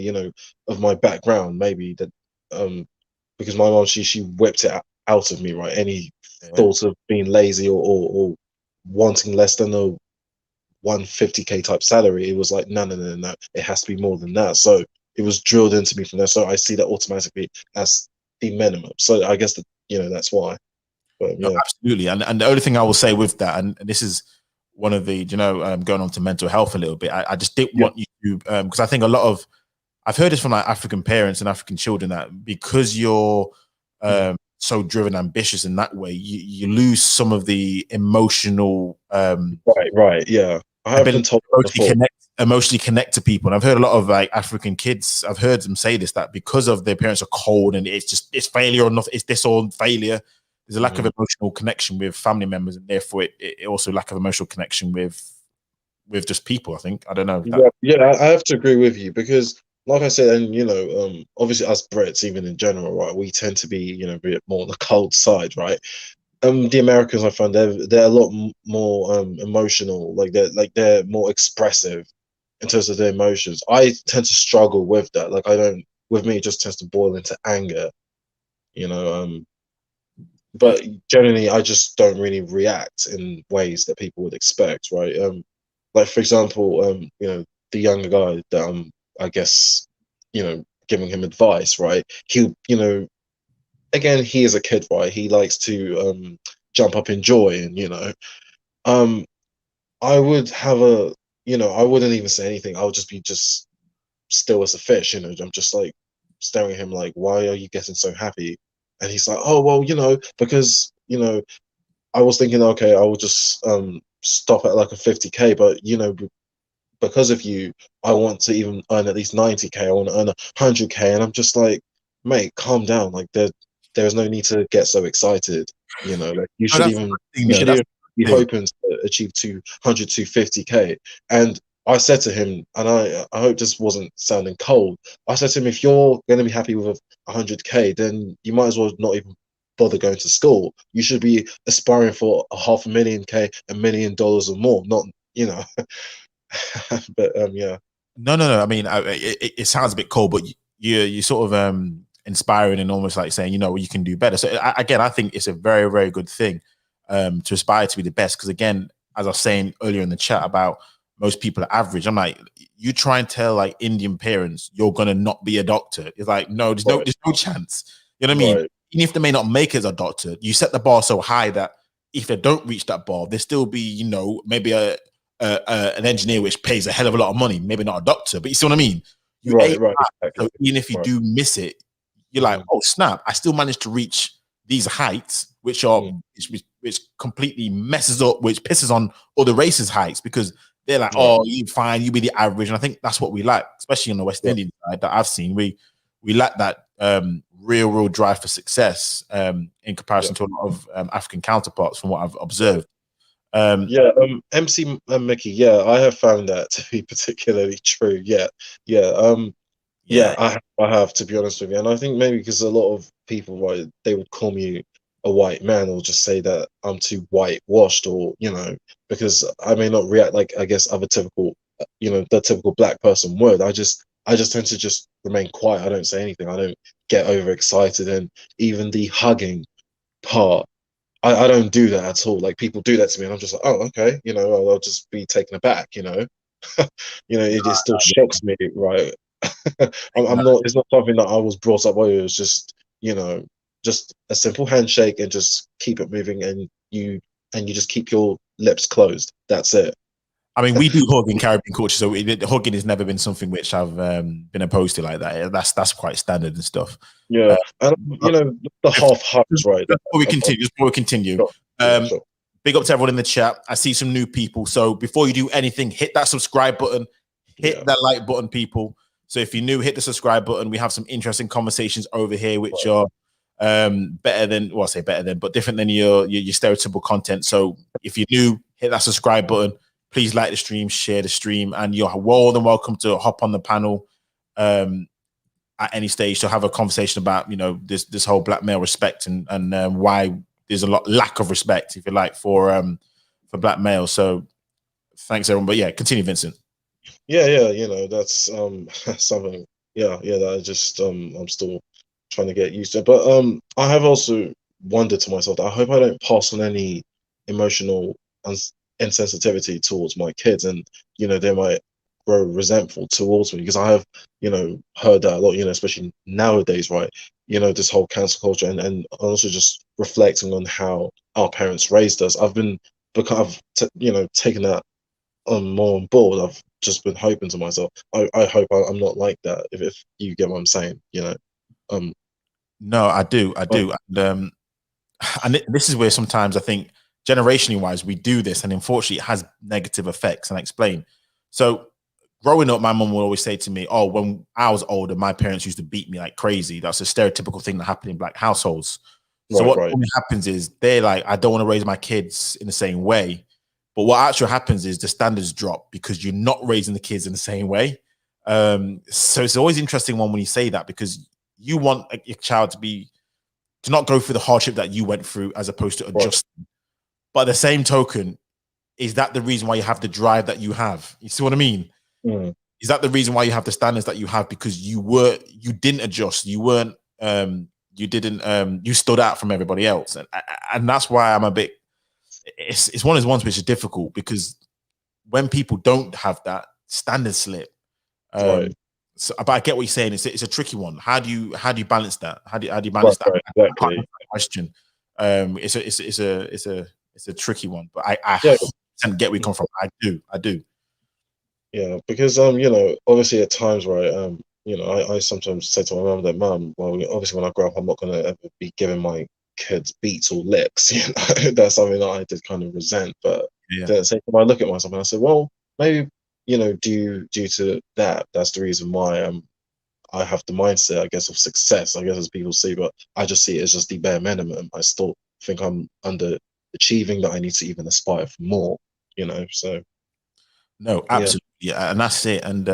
of my background. Maybe that because my mom she whipped it out of me, right? Any thought of being lazy or wanting less than a 150K type salary, it was like no, it has to be more than that. So it was drilled into me from there. So I see that automatically as the minimum. So I guess that that's why. But no, absolutely. And the only thing I will say with that, and this is one of the, going on to mental health a little bit. I just didn't want you to, because I think a lot of, I've heard this from like African parents and African children, that because you're so driven, ambitious in that way, you lose some of the emotional right, yeah. I have been ability told to before. emotionally connect to people. And I've heard a lot of like African kids, I've heard them say this, that because of their parents are cold and it's failure or nothing, it's this or failure. There's a lack of emotional connection with family members, and therefore it also lack of emotional connection with just people. I think, I don't know. I have to agree with you because, like I said, and obviously us Brits, even in general, right, we tend to be, a bit more on the cold side, right? The Americans, I find they're a lot more emotional, like they're more expressive in terms of their emotions. I tend to struggle with that. Like I don't, with me, it just tends to boil into anger, you know. But generally, I just don't really react in ways that people would expect, right? Like for example, the younger guy that I guess, giving him advice, right? He, again, he is a kid, right? He likes to jump up in joy, and um, I would have a, I wouldn't even say anything. I would just be just still as a fish, I'm just like staring at him like, why are you getting so happy? And he's like, oh well, because I was thinking, okay, I will just stop at like a 50K, but because of you, I want to even earn at least 90K. I want to earn 100K, and I'm just like, mate, calm down. Like there's no need to get so excited. Like you Oh, should that's even the thing, you though. should That's even be the thing. hoping to achieve 200 to 50K. And I said to him, and I hope this wasn't sounding cold. I said to him, if you're going to be happy with 100K, then you might as well not even bother going to school. You should be aspiring for a half a million K, $1 million or more, not but yeah. No. I mean, it sounds a bit cold, but you sort of inspiring and almost like saying, you can do better. So again, I think it's a very, very good thing to aspire to be the best. Because again, as I was saying earlier in the chat about most people are average, I'm like, you try and tell like Indian parents you're gonna not be a doctor. It's like, no, there's no chance. You know what I mean? Right. Even if they may not make it as a doctor, you set the bar so high that if they don't reach that bar, there still be, maybe an engineer which pays a hell of a lot of money, maybe not a doctor, but you see what I mean? You aim Right, high, exactly. so even if you do miss it, you're like, oh snap! I still managed to reach these heights, which are which completely messes up, which pisses on other races' heights because they're like, oh, you fine, you be the average, and I think that's what we like, especially on the West Indian side that I've seen. We lack that real drive for success in comparison to a lot of African counterparts, from what I've observed. MC Mickey, I have found that to be particularly true. I have, to be honest with you, and I think maybe because a lot of people, right, they would call me a white man, or just say that I'm too whitewashed, or because I may not react like I guess other typical, the typical black person would. I just tend to just remain quiet. I don't say anything. I don't get overexcited, and even the hugging part, I don't do that at all. Like people do that to me, and I'm just like, oh, okay, I'll just be taken aback. It still shocks me, right? I'm not. It's not something that I was brought up with. It was just, just a simple handshake and just keep it moving, and you just keep your lips closed. That's it. I mean, we do hug in Caribbean culture, so hugging has never been something which I've been opposed to like that. That's quite standard and stuff. Yeah, and the half hugs, right? Before we continue, Sure. big up to everyone in the chat. I see some new people, so before you do anything, hit that subscribe button, hit that like button, people. So if you're new, hit the subscribe button. We have some interesting conversations over here, which are better than, well, I say better than, but different than your stereotypical content. So if you're new, hit that subscribe button. Please like the stream, share the stream, and you're more than welcome to hop on the panel at any stage to have a conversation about this whole black male respect and why there's a lack of respect, if you like, for black males. So thanks everyone. But yeah, continue, Vincent. That's something. That I just I'm still trying to get used to. But I have also wondered to myself that I hope I don't pass on any emotional insensitivity towards my kids, and they might grow resentful towards me, because I have heard that a lot, especially nowadays, right? This whole cancel culture, and also just reflecting on how our parents raised us. I've been because I've taken that more on board, I've just been hoping to myself, I hope I'm not like that. If you get what I'm saying, No, I do, but and this is where sometimes I think generationally wise we do this, and unfortunately it has negative effects. And I explain. So growing up, my mum would always say to me, "Oh, when I was older, my parents used to beat me like crazy." That's a stereotypical thing that happened in black households. So right, what right, normally happens is they're like, "I don't want to raise my kids in the same way," but what actually happens is the standards drop because you're not raising the kids in the same way. So it's always interesting one when you say that, because you want your child to not go through the hardship that you went through as opposed to right. adjusting. But at the same token, is that the reason why you have the drive that you have? You see what I mean? Mm, Is that the reason why you have the standards that you have? Because you didn't adjust, you weren't, you didn't, you stood out from everybody else, and that's why I'm a bit. It's one of those ones which is difficult because when people don't have that standard slip, right, um, so, but I get what you're saying. It's a tricky one. How do you balance that? How do you right, balance that? right, I can't exactly. answer that question. It's a tricky one, but I Yeah. 100% get where you come from. I do. Yeah, because obviously at times, right, I sometimes say to my mum that, "Mum, well, obviously when I grow up, I'm not gonna ever be giving my kids beats or licks." That's something that I did kind of resent. But Yeah. then at the same time, I look at myself and I say, well, maybe due to that, that's the reason why I have the mindset, I guess, of success, I guess, as people see. But I just see it as just the bare minimum. I still think I'm under achieving, that I need to even aspire for more. So No, yeah. absolutely, yeah, and that's it. And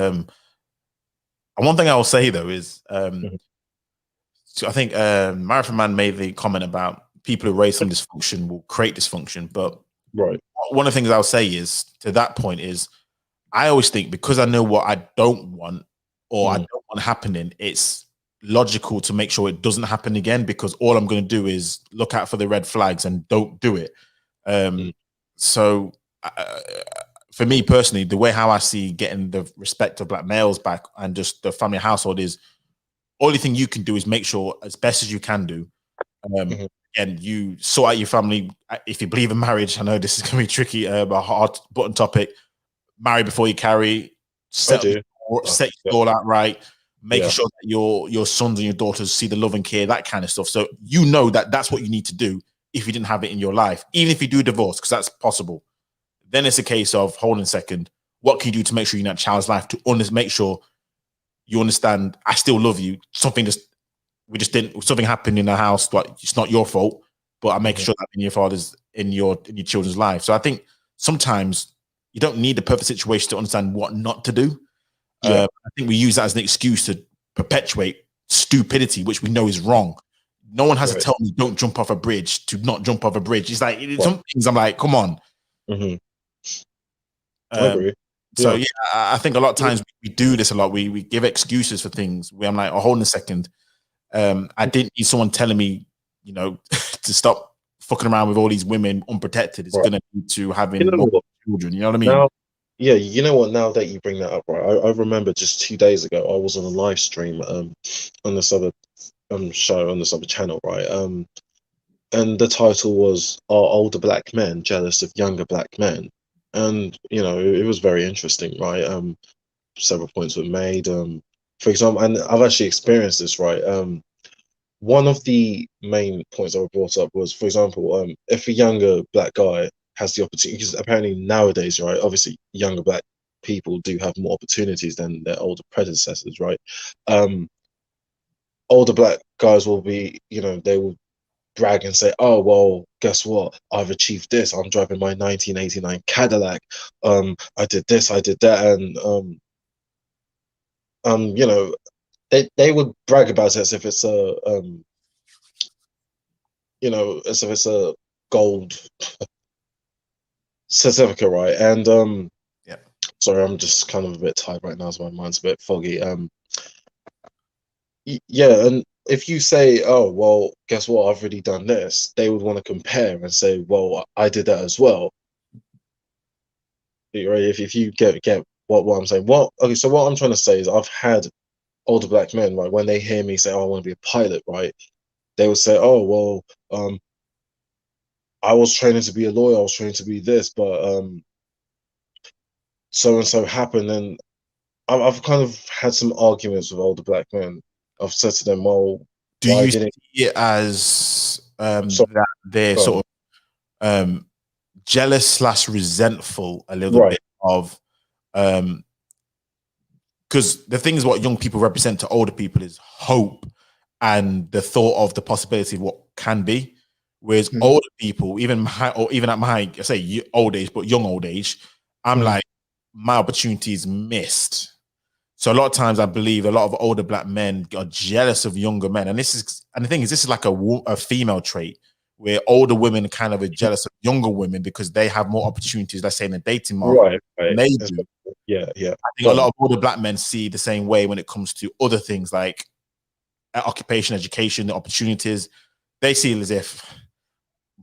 one thing I will say though is, Mhm. so I think Marathon Man made the comment about people who raise from dysfunction will create dysfunction. But Right. one of the things I'll say is to that point is I always think, because I know what I don't want or I Mm, don't want happening, it's logical to make sure it doesn't happen again, because all I'm going to do is look out for the red flags and don't do it. mm, So for me personally, the way how I see getting the respect of black males back and just the family household is, only thing you can do is make sure as best as you can do. Um, mhm. and you sort out your family. If you believe in marriage, I know this is going to be tricky, a hard button topic. Marry before you carry. I Set do. set Yeah. your stall out right. Making Yeah. sure that your sons and your daughters see the love and care, that kind of stuff. So you know that that's what you need to do if you didn't have it in your life, even if you do divorce, because that's possible. Then it's a case of, hold on a second, what can you do to make sure you're in that child's life to make sure you understand I still love you. We just didn't, something happened in the house, but it's not your fault. But I'm making Mhm. sure that in your father's, in your children's life. So I think sometimes you don't need the perfect situation to understand what not to do. Yeah. I think we use that as an excuse to perpetuate stupidity, which we know is wrong. No one has to Right. tell me don't jump off a bridge to not jump off a bridge. It's like Right. some things I'm like, come on. Hmm. I Um, agree. so Yeah. yeah, I think a lot of Yeah. times we do this a lot. We give excuses for things where I'm like, oh, hold on a second. I didn't need someone telling me, to stop fucking around with all these women unprotected. It's Right. gonna lead to You having know more what? children. You know what I mean? Now, yeah, you know what? Now that you bring that up, right? I remember just 2 days ago, I was on a live stream on this other show on this other channel, right? And the title was "Are Older Black Men Jealous of Younger Black Men?" And it was very interesting, right? Several points were made. For example, and I've actually experienced this, right? One of the main points I brought up was, for example, if a younger black guy has the opportunity, because apparently nowadays, right, obviously younger black people do have more opportunities than their older predecessors, right? Um, Older black guys will be, they will brag and say, "Oh, well, guess what? I've achieved this. I'm driving my 1989 Cadillac. I did this, I did that," and um, you know, they would brag about it as if it's a gold certificate, right? And Yeah. sorry, I'm just kind of a bit tired right now, so my mind's a bit foggy. Yeah, and if you say, "Oh, well, guess what? I've already done this," they would want to compare and say, "Well, I did that as well." Right? If you get what I'm saying. Okay, so what I'm trying to say is, I've had older black men, right, when they hear me say, "Oh, I want to be a pilot," right, they would say, "Oh, well, um, I was training to be a lawyer, I was training to be this, but so and so happened, and I've kind of had some arguments with older black men. I've said to them, well, Do why you didn't see it as so that they're go on. sort of jealous slash resentful a little Right, bit of because the thing is what young people represent to older people is hope and the thought of the possibility of what can be. Whereas mhm. older people, even at my I say old age, but young old age, I'm Mhm. like my opportunities missed. So a lot of times, I believe a lot of older black men are jealous of younger men, and the thing is, this is like a female trait where older women kind of are jealous of younger women because they have more opportunities. Let's say in the dating market, Right, than right. they That's do. yeah, yeah. I think a Go lot on. of older black men see the same way when it comes to other things like occupation, education, the opportunities. They see it as if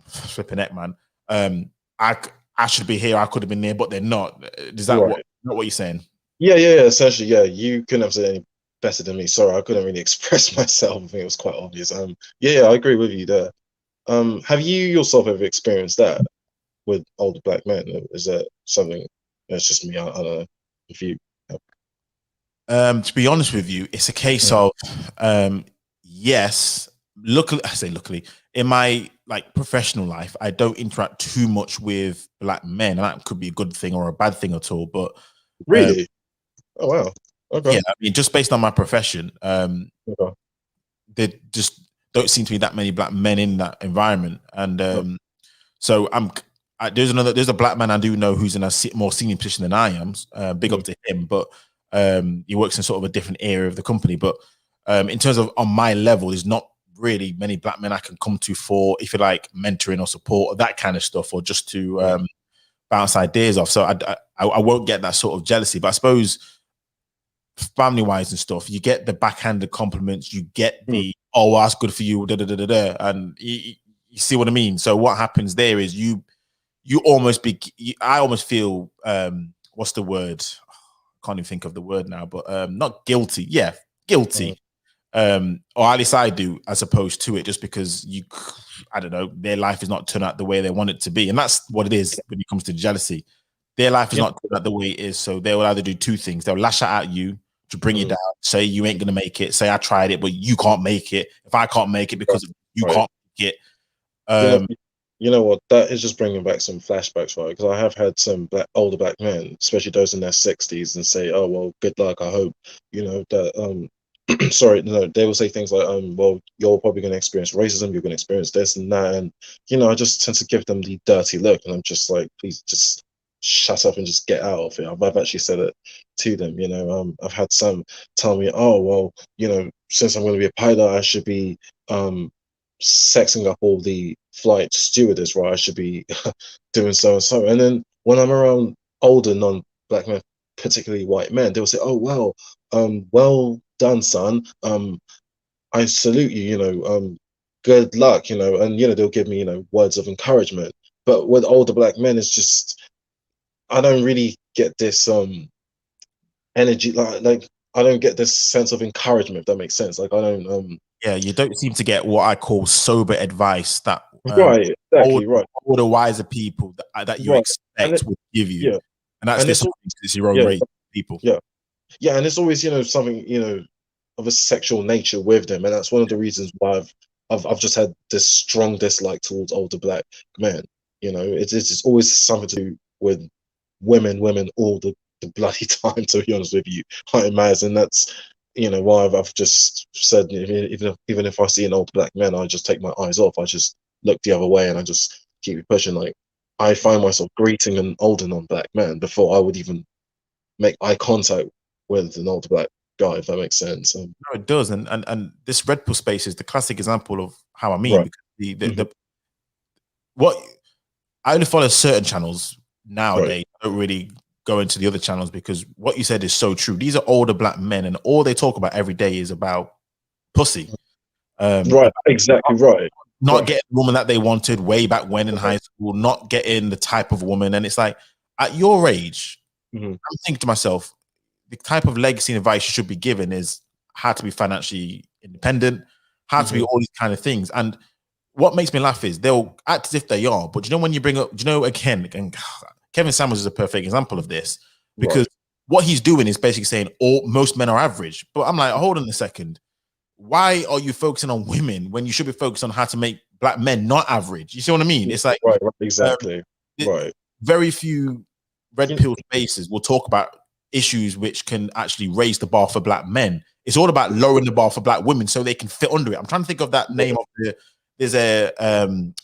flipping heck, man. Um, I I should be here. I could have been there, but they're not. Is that Right. not what you're saying? Yeah, yeah, yeah. Essentially, yeah. You couldn't have said any better than me. Sorry, I couldn't really express myself. I think it was quite obvious. Yeah, yeah, I agree with you there. Have you yourself ever experienced that with older black men? Is that something that's just me? I don't know if you have. To be honest with you, it's a case Mm. of yes. Luckily, I say luckily, in my like professional life, I don't interact too much with black men, and that could be a good thing or a bad thing at all. But um, Really? Oh wow. Okay. yeah, I mean, just based on my profession, Okay. there just don't seem to be that many black men in that environment, and No. so there's a black man I do know who's in a more senior position than I am. Big Mm. up to him, but he works in sort of a different area of the company. But in terms of on my level, there's not really many black men I can come to for, if you like, mentoring or support or that kind of stuff, or just to Right. bounce ideas off. So I won't get that sort of jealousy. But I suppose family wise and stuff, you get the backhanded compliments, you get Mm. the oh, well, that's good for you, da da da da da, and you see what I mean. So what happens there is you almost be I almost feel what's the word? I can't even think of the word now, but not guilty. Yeah, Mm. guilty. Or at least I do, as opposed to it, just because I don't know, their life is not turned out the way they want it to be, and that's what it is when it comes to jealousy. Their life is Yeah. not turned out the way it is, so they will either do two things: they'll lash out at you to bring you Mm. down, say you ain't gonna make it, say I tried it, but you can't make it. If I can't make it Right. because you Right. can't make it, You know, um, you know what? That is just bringing back some flashbacks, right? Because I have had some older black men, especially those in their 60s, and say, "Oh well, good luck. I hope you know that." Sorry, no, they will say things like, well, you're probably going to experience racism. You're going to experience this and that, and you know, I just tend to give them the dirty look, and I'm just like, please, just shut up and just get out of it. I've actually said it to them. You know, I've had some tell me, oh well, you know, since I'm going to be a pilot, I should be um sexing up all the flight stewardess, right? I should be doing so and so. And then when I'm around older non-black men, particularly white men, they'll say, "Oh well, well done, son. I salute you. You know, good luck. You know." And you know, they'll give me words of encouragement. But with older black men, it's just I don't really get this energy like I don't get this sense of encouragement. If that makes sense. Like I don't yeah, you don't seem to get what I call sober advice that right, older, exactly, right, older wiser people that you right, and expect will give you, yeah, and that's and it's disappointing because it's your own yeah, race people. yeah. Yeah, and it's always, something, of a sexual nature with them. And that's one of the reasons why I've just had this strong dislike towards older black men. It's always something to do with women all the bloody time, to be honest with you. I'm mad, and that's why I've just said even if I see an older black man, I just take my eyes off. I just look the other way and I just keep it pushing. Like I find myself greeting an older non-black man before I would even make eye contact with an older black guy, if that makes sense. No, it does, and this Red Pill space is the classic example of how I mean Right. because Hmm. the what I only follow certain channels Right. nowadays. I don't really go into the other channels because what you said is so true. These are older black men, and all they talk about every day is about pussy. Right. Not, Exactly. Right. not Right. getting the woman that they wanted way back when in Right. high school, not getting the type of woman, and it's like at your age, Hmm. I'm thinking to myself, the type of legacy and advice you should be given is how to be financially independent, how to be Hmm. all these kind of things, and what makes me laugh is they'll act as if they are, but you know when you bring up, you know, again, and Kevin Samuels is a perfect example of this because Right. what he's doing is basically saying most men are average. But I'm like, hold on a second. Why are you focusing on women when you should be focused on how to make black men not average? You see what I mean? It's like Right. um, Exactly. Right. very few red You pill spaces will talk about issues which can actually raise the bar for black men. It's all about lowering the bar for black women so they can fit under it. I'm trying to think of that name of the. There's a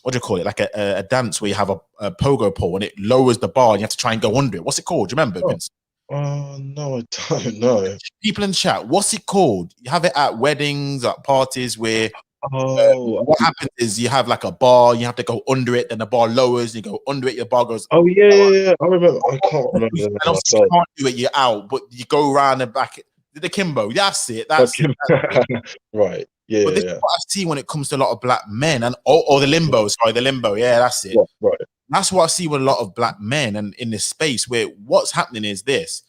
what do you call it? Like a dance where you have a pogo pole and it lowers the bar and you have to try and go under it. What's it called? Do you remember, oh, Vince? no, I don't know. People in chat, what's it called? You have it at weddings, at parties where Oh, what happens is you have like a bar, you have to go under it, then the bar lowers, you go under it, your bar goes. oh yeah, yeah, yeah. I remember. I can't remember the And name obviously, if you myself. can't do it, you're out, but you go around and back. The Kimbo, that's it. That's it. Right. Yeah, But yeah, this is yeah. what I see when it comes to a lot of black men and or the limbo. Sorry, the limbo. Yeah, that's it. Right. That's what I see with a lot of black men and in this space where what's happening is this.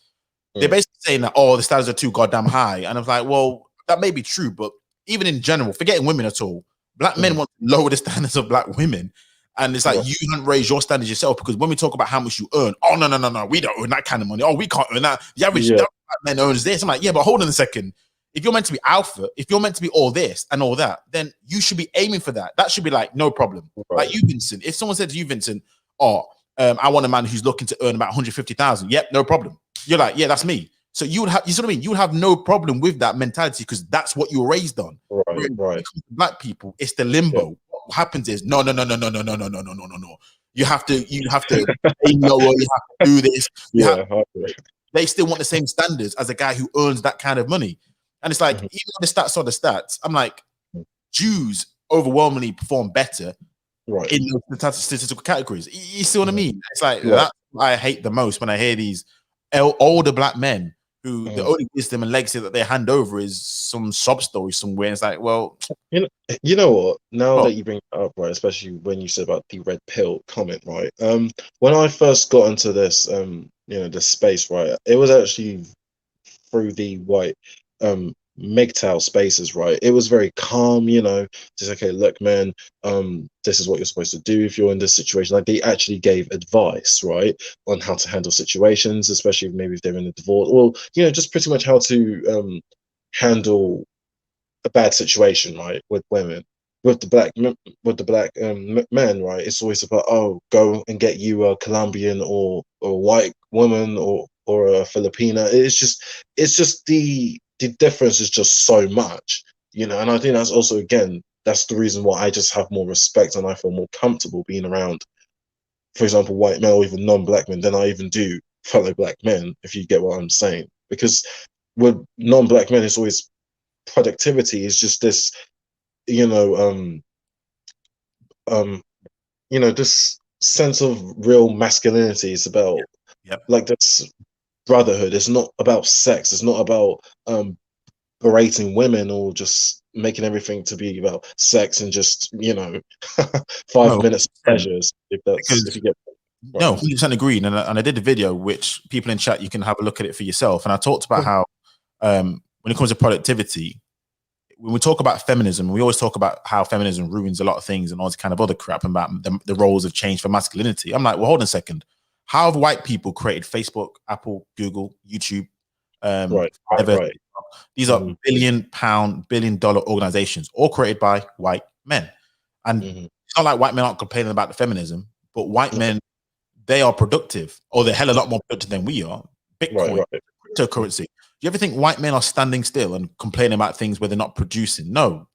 They're Mm. basically saying that, oh, the standards are too goddamn high. And I was like, well, that may be true, but even in general, forgetting women at all, black men want to lower the standards of black women. And it's like, Right. you haven't raised your standards yourself because when we talk about how much you earn, oh, no, we don't earn that kind of money. Oh, we can't earn that. The average black man earns this. I'm like, yeah, but hold on a second. If you're meant to be alpha, if you're meant to be all this and all that, then you should be aiming for that. That should be like, no problem. Right. Like you, Vincent, if someone said to you, Vincent, oh, I want a man who's looking to earn about 150,000. Yep, no problem. You're like, yeah, that's me. So you would have, you see what I mean? You would have no problem with that mentality because that's what you were raised on. Right. Black people, it's the limbo. Yeah. What happens is no. You have to aim lower. You have to do this. They still want the same standards as a guy who earns that kind of money. And it's like, even though the stats are the stats, I'm like, Jews overwhelmingly perform better in the statistical categories. You see what I mean? It's like that's what I hate the most when I hear these older black men who the only wisdom and legacy that they hand over is some sob story somewhere. And it's like, well, you know what? Now that you bring it up, right, especially when you said about the red pill comment, right? When I first got into this, this space, right, it was actually through the white MGTOW spaces, right? It was very calm, just okay, look, man, this is what you're supposed to do if you're in this situation. Like they actually gave advice, right, on how to handle situations, especially maybe if they're in a divorce, or just pretty much how to handle a bad situation, right, with women. With the black men, right, it's always about, oh, go and get you a Colombian or a white woman or a Filipina. It's just the difference is just so much, and I think that's also, again, that's the reason why I just have more respect and I feel more comfortable being around, for example, white men or even non-black men than I even do fellow black men, if you get what I'm saying. Because with non-black men, it's always productivity is just this, this sense of real masculinity. It's about like this brotherhood. It's not about sex. It's not about berating women or just making everything to be about sex and just 5 minutes of pleasures. If you get right. No, 100% agreed. And I did a video which people in chat, you can have a look at it for yourself. And I talked about how when it comes to productivity, when we talk about feminism, we always talk about how feminism ruins a lot of things and all this kind of other crap about the roles have changed for masculinity. I'm like, well, hold on a second. How have white people created Facebook, Apple, Google, YouTube? Right. These are billion-dollar organizations, all created by white men. And it's not like white men aren't complaining about the feminism, but white men, they are productive, or they're hell a lot more productive than we are. Bitcoin, cryptocurrency. Do you ever think white men are standing still and complaining about things where they're not producing? No.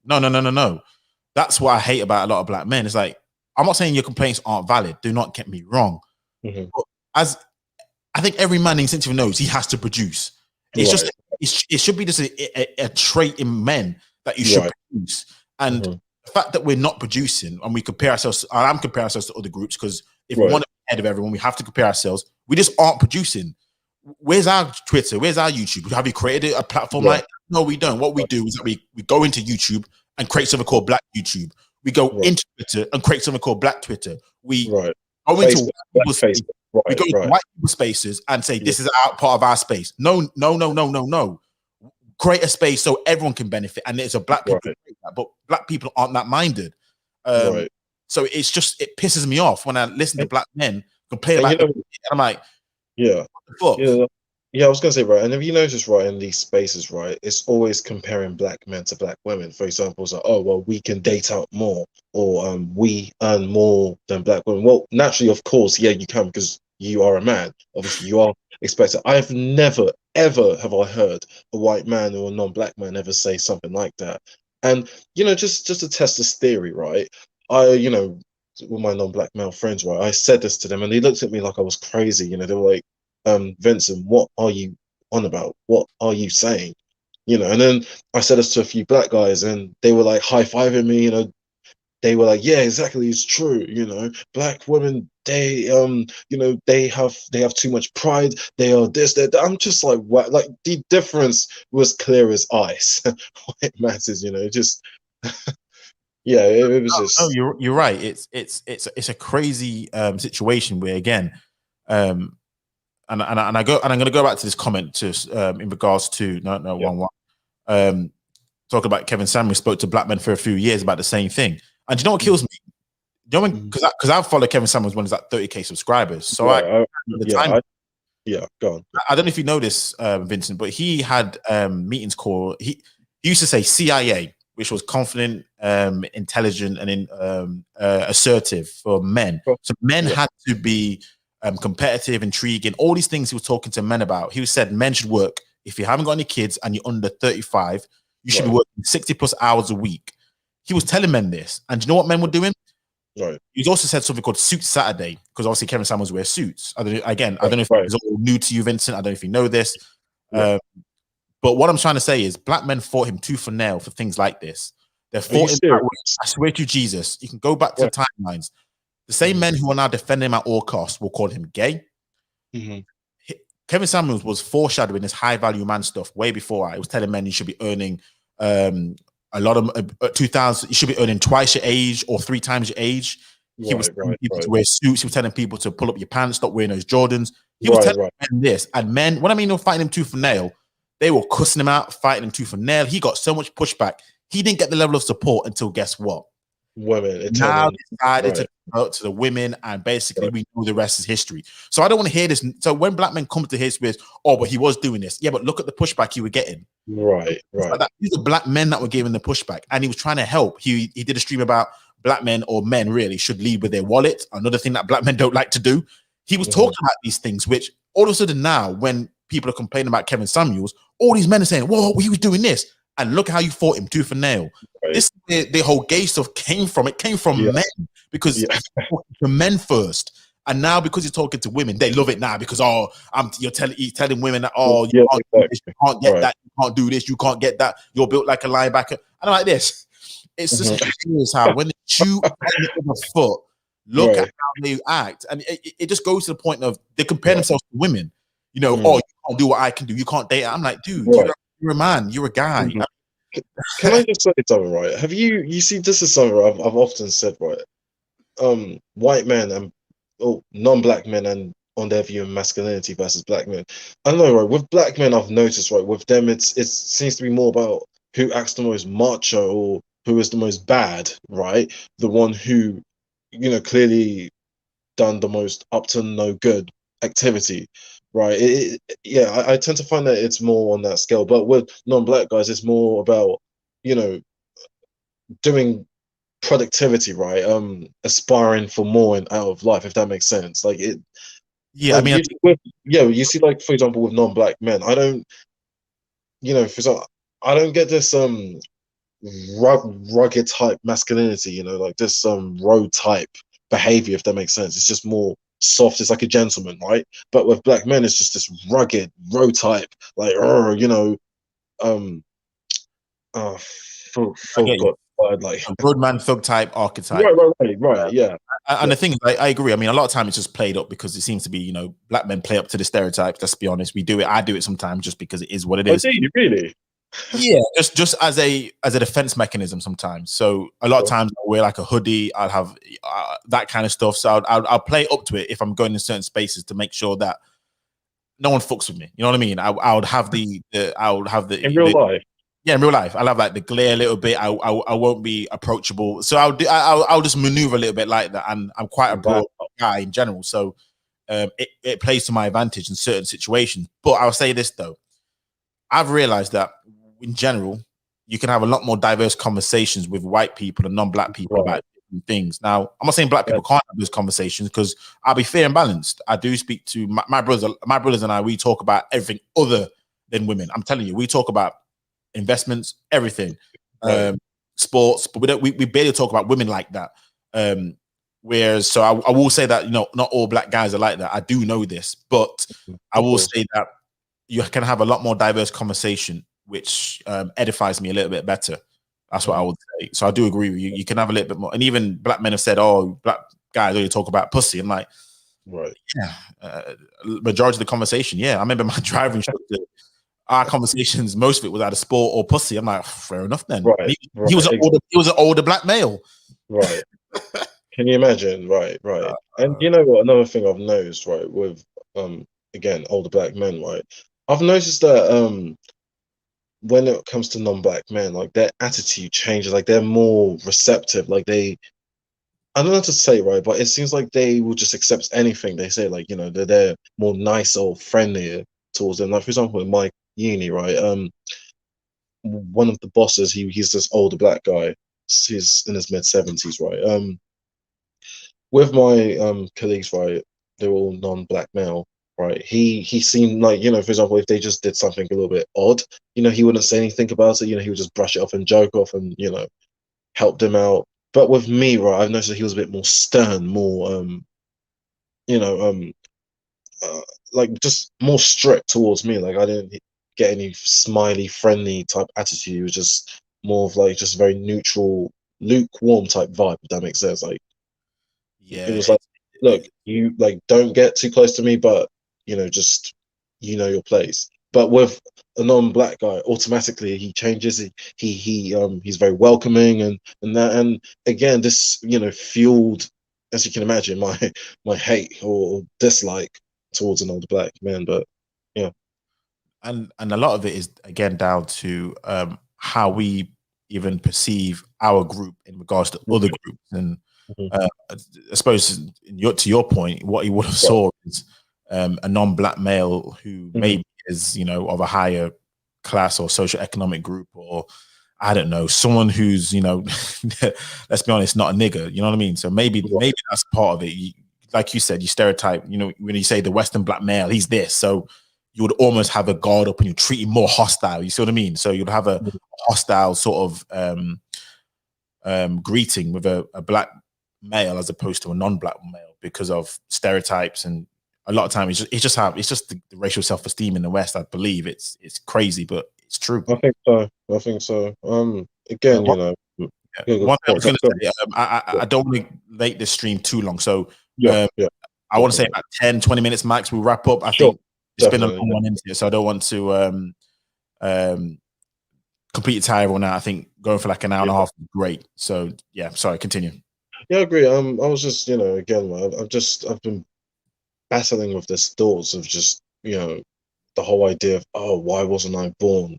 That's what I hate about a lot of black men. It's like, I'm not saying your complaints aren't valid. Do not get me wrong. But as I think every man instinctively knows he has to produce. It's just, it should be just a trait in men that you should produce. And the fact that we're not producing and we compare ourselves, I'm comparing ourselves to other groups because if we want to be ahead of everyone, we have to compare ourselves. We just aren't producing. Where's our Twitter? Where's our YouTube? Have you created a platform like? No, we don't. What we do is that we go into YouTube and create something called Black YouTube. We go into Twitter and create something called Black Twitter. We go into we go into white people's spaces and say this is our part of our space. No. Create a space so everyone can benefit, and there's a black people, but black people aren't that minded. Right. So it's just, it pisses me off when I listen to black men complain And about it, and I'm like, yeah. fuck. Yeah, yeah, I was gonna say, right, and if you notice, right, in these spaces, right, it's always comparing black men to black women. For example, it's like, oh well, we can date out more, or we earn more than black women. Well, naturally, of course, yeah, you can because you are a man. Obviously, you are expected. I've never, ever have I heard a white man or a non-black man ever say something like that. And just to test this theory, right, with my non-black male friends, right, I said this to them, and they looked at me like I was crazy. They were like, Vincent, what are you on about? What are you saying? And then I said this to a few black guys, and they were like high-fiving me. They were like, yeah, exactly, it's true. Black women, they have too much pride. They are this, that. I'm just like, what? Like the difference was clear as ice. What it matters, just yeah, it was No, just you're right. It's a crazy situation where, again, and I'm going to go back to this comment to in regards to no yeah. 1-1. Talk about Kevin Samuels spoke to black men for a few years about the same thing. And do you know what kills me? Because I've followed Kevin Samuels when he's at 30K subscribers. So go on. I don't know if you know this, Vincent, but he had meetings called, he used to say CIA, which was confident, intelligent, and assertive for men. So men had to be competitive, intriguing, all these things he was talking to men about. He said men should work. If you haven't got any kids and you're under 35, you should be working 60 plus hours a week. He was telling men this. And do you know what men were doing? Right. He's also said something called Suit Saturday, because obviously Kevin Samuels wears suits. I don't know if it's all new to you, Vincent. I don't know if you know this. But what I'm trying to say is black men fought him tooth and nail for things like this. They fought him that way. I swear to Jesus, you can go back to the timelines. The same men who are now defending him at all costs will call him gay. Kevin Samuels was foreshadowing this high value man stuff way before. I was telling men you should be earning a lot of 2,000. You should be earning twice your age or 3 times your age. He was telling people to wear suits. He was telling people to pull up your pants, stop wearing those Jordans. He was telling men this, and men, when I mean they were fighting him tooth and nail, they were cussing him out, fighting him tooth and nail. He got so much pushback. He didn't get the level of support until guess what? Women. Now decided to vote to the women, and basically we know the rest is history. So I don't want to hear this. So when black men come to his with, oh, but he was doing this. Yeah, but look at the pushback you were getting. Right. These are black men that were giving the pushback, and he was trying to help. He did a stream about black men, or men really, should lead with their wallet. Another thing that black men don't like to do. He was talking about these things, which all of a sudden now, when people are complaining about Kevin Samuels, all these men are saying, whoa, he was doing this. And look how you fought him tooth and nail. This the whole gay stuff came from. It came from men, because he's talking to men first. And now because he's talking to women, they love it now because he's telling women that you can't do this, you can't get that, you can't do this, you can't get that. You're built like a linebacker. And I'm like this. It's just curious how when they shoot on the other foot, look at how they act, and it just goes to the point of they compare themselves to women. Oh, you can't do what I can do. You can't date. I'm like, dude, you're a man. You're a guy. Can I just say something, right? Have you see, this is something I've often said, right? White men and non-black men, and on their view of masculinity versus black men. I don't know, right? With black men, I've noticed, right, with them, it seems to be more about who acts the most macho or who is the most bad, right? The one who, clearly done the most up to no good activity, right? I tend to find that it's more on that scale. But with non-black guys, it's more about, doing productivity, right? Aspiring for more out of life, if that makes sense. Like it. Yeah, like I mean, you see, like, for example, with non-black men, I don't, for example, I don't get this rugged type masculinity, like this road type behavior, if that makes sense. It's just more soft. It's like a gentleman, right? But with black men, it's just this rugged road type, like got like roadman thug type archetype. Right. Yeah. And the thing is, I agree. I mean, a lot of time it's just played up because it seems to be, black men play up to the stereotypes. Let's be honest. We do it. I do it sometimes just because it is what it is. Oh, do you really? Yeah, just as a defense mechanism sometimes. So a lot of times I'll wear like a hoodie. I'll have that kind of stuff. So I'll play up to it if I'm going in certain spaces to make sure that no one fucks with me. You know what I mean? I would have the in real life. Yeah, in real life, I'll have like the glare a little bit. I won't be approachable, so I'll just maneuver a little bit like that. And I'm quite a broad guy in general, so it plays to my advantage in certain situations. But I'll say this though, I've realized that in general, you can have a lot more diverse conversations with white people and non-black people about different things. Now, I'm not saying black people can't have those conversations, because I'll be fair and balanced. I do speak to my brothers. My brothers and I, we talk about everything other than women. I'm telling you, we talk about investments, everything, sports, but we barely talk about women like that. Whereas, so I will say that, you know, not all black guys are like that. I do know this, but I will say that you can have a lot more diverse conversation, which edifies me a little bit better. That's what I would say. So I do agree with you. You can have a little bit more, and even black men have said, "Oh, black guys only talk about pussy." I'm like, yeah. Majority of the conversation, yeah. I remember my driving instructor. Our conversations, most of it was out of sport or pussy. I'm like, fair enough then. He was an older black male. Right. Can you imagine? Right. And you know what? Another thing I've noticed, right, with again, older black men, right? I've noticed that when it comes to non-black men, like their attitude changes, like they're more receptive, like I don't know what to say, right, but it seems like they will just accept anything they say, like, you know, they're more nice or friendlier towards them. Like, for example, in my uni, right, one of the bosses, he's this older black guy, he's in his mid-70s, right, with my colleagues, right, they're all non-black male, right, he seemed like, you know, for example, if they just did something a little bit odd, you know, he wouldn't say anything about it, you know, he would just brush it off and joke off and, you know, help them out. But with me, right, I've noticed that he was a bit more stern, more you know, uh, like just more strict towards me. Like I didn't get any smiley, friendly type attitude. It was just more of like just very neutral, lukewarm type vibe. If that makes sense. Like Yeah, it was like, look, you like don't get too close to me, but you know, just you know your place. But with a non-black guy, automatically he changes. He's very welcoming and that, and again, this, you know, fueled, as you can imagine, my hate or dislike towards an older black man. But yeah, and a lot of it is again down to how we even perceive our group in regards to other groups. And I suppose to your point, what he would have saw is a non-black male who maybe is, you know, of a higher class or socio-economic group, or I don't know, someone who's, you know, let's be honest, not a nigger. You know what I mean? So maybe that's part of it. Like you said, you stereotype. You know, when you say the Western black male, he's this. So you would almost have a guard up and you treat him more hostile. You see what I mean? So you'd have a hostile sort of greeting with a black male as opposed to a non-black male because of stereotypes. And a lot of time it's just the racial self-esteem in the West. I believe it's crazy, but it's true. I think so. Again, you know, one thing I was going to say, I don't want to make this stream too long, so I want to say about 10-20 minutes max. We'll wrap up. I think it's been a long one into it, so I don't want to completely tire everyone out. I think going for like an hour and a half is great. So yeah, sorry, continue. Yeah, I agree. I was just, you know, again, I've been battling with this thoughts of just, you know, the whole idea of, oh, why wasn't I born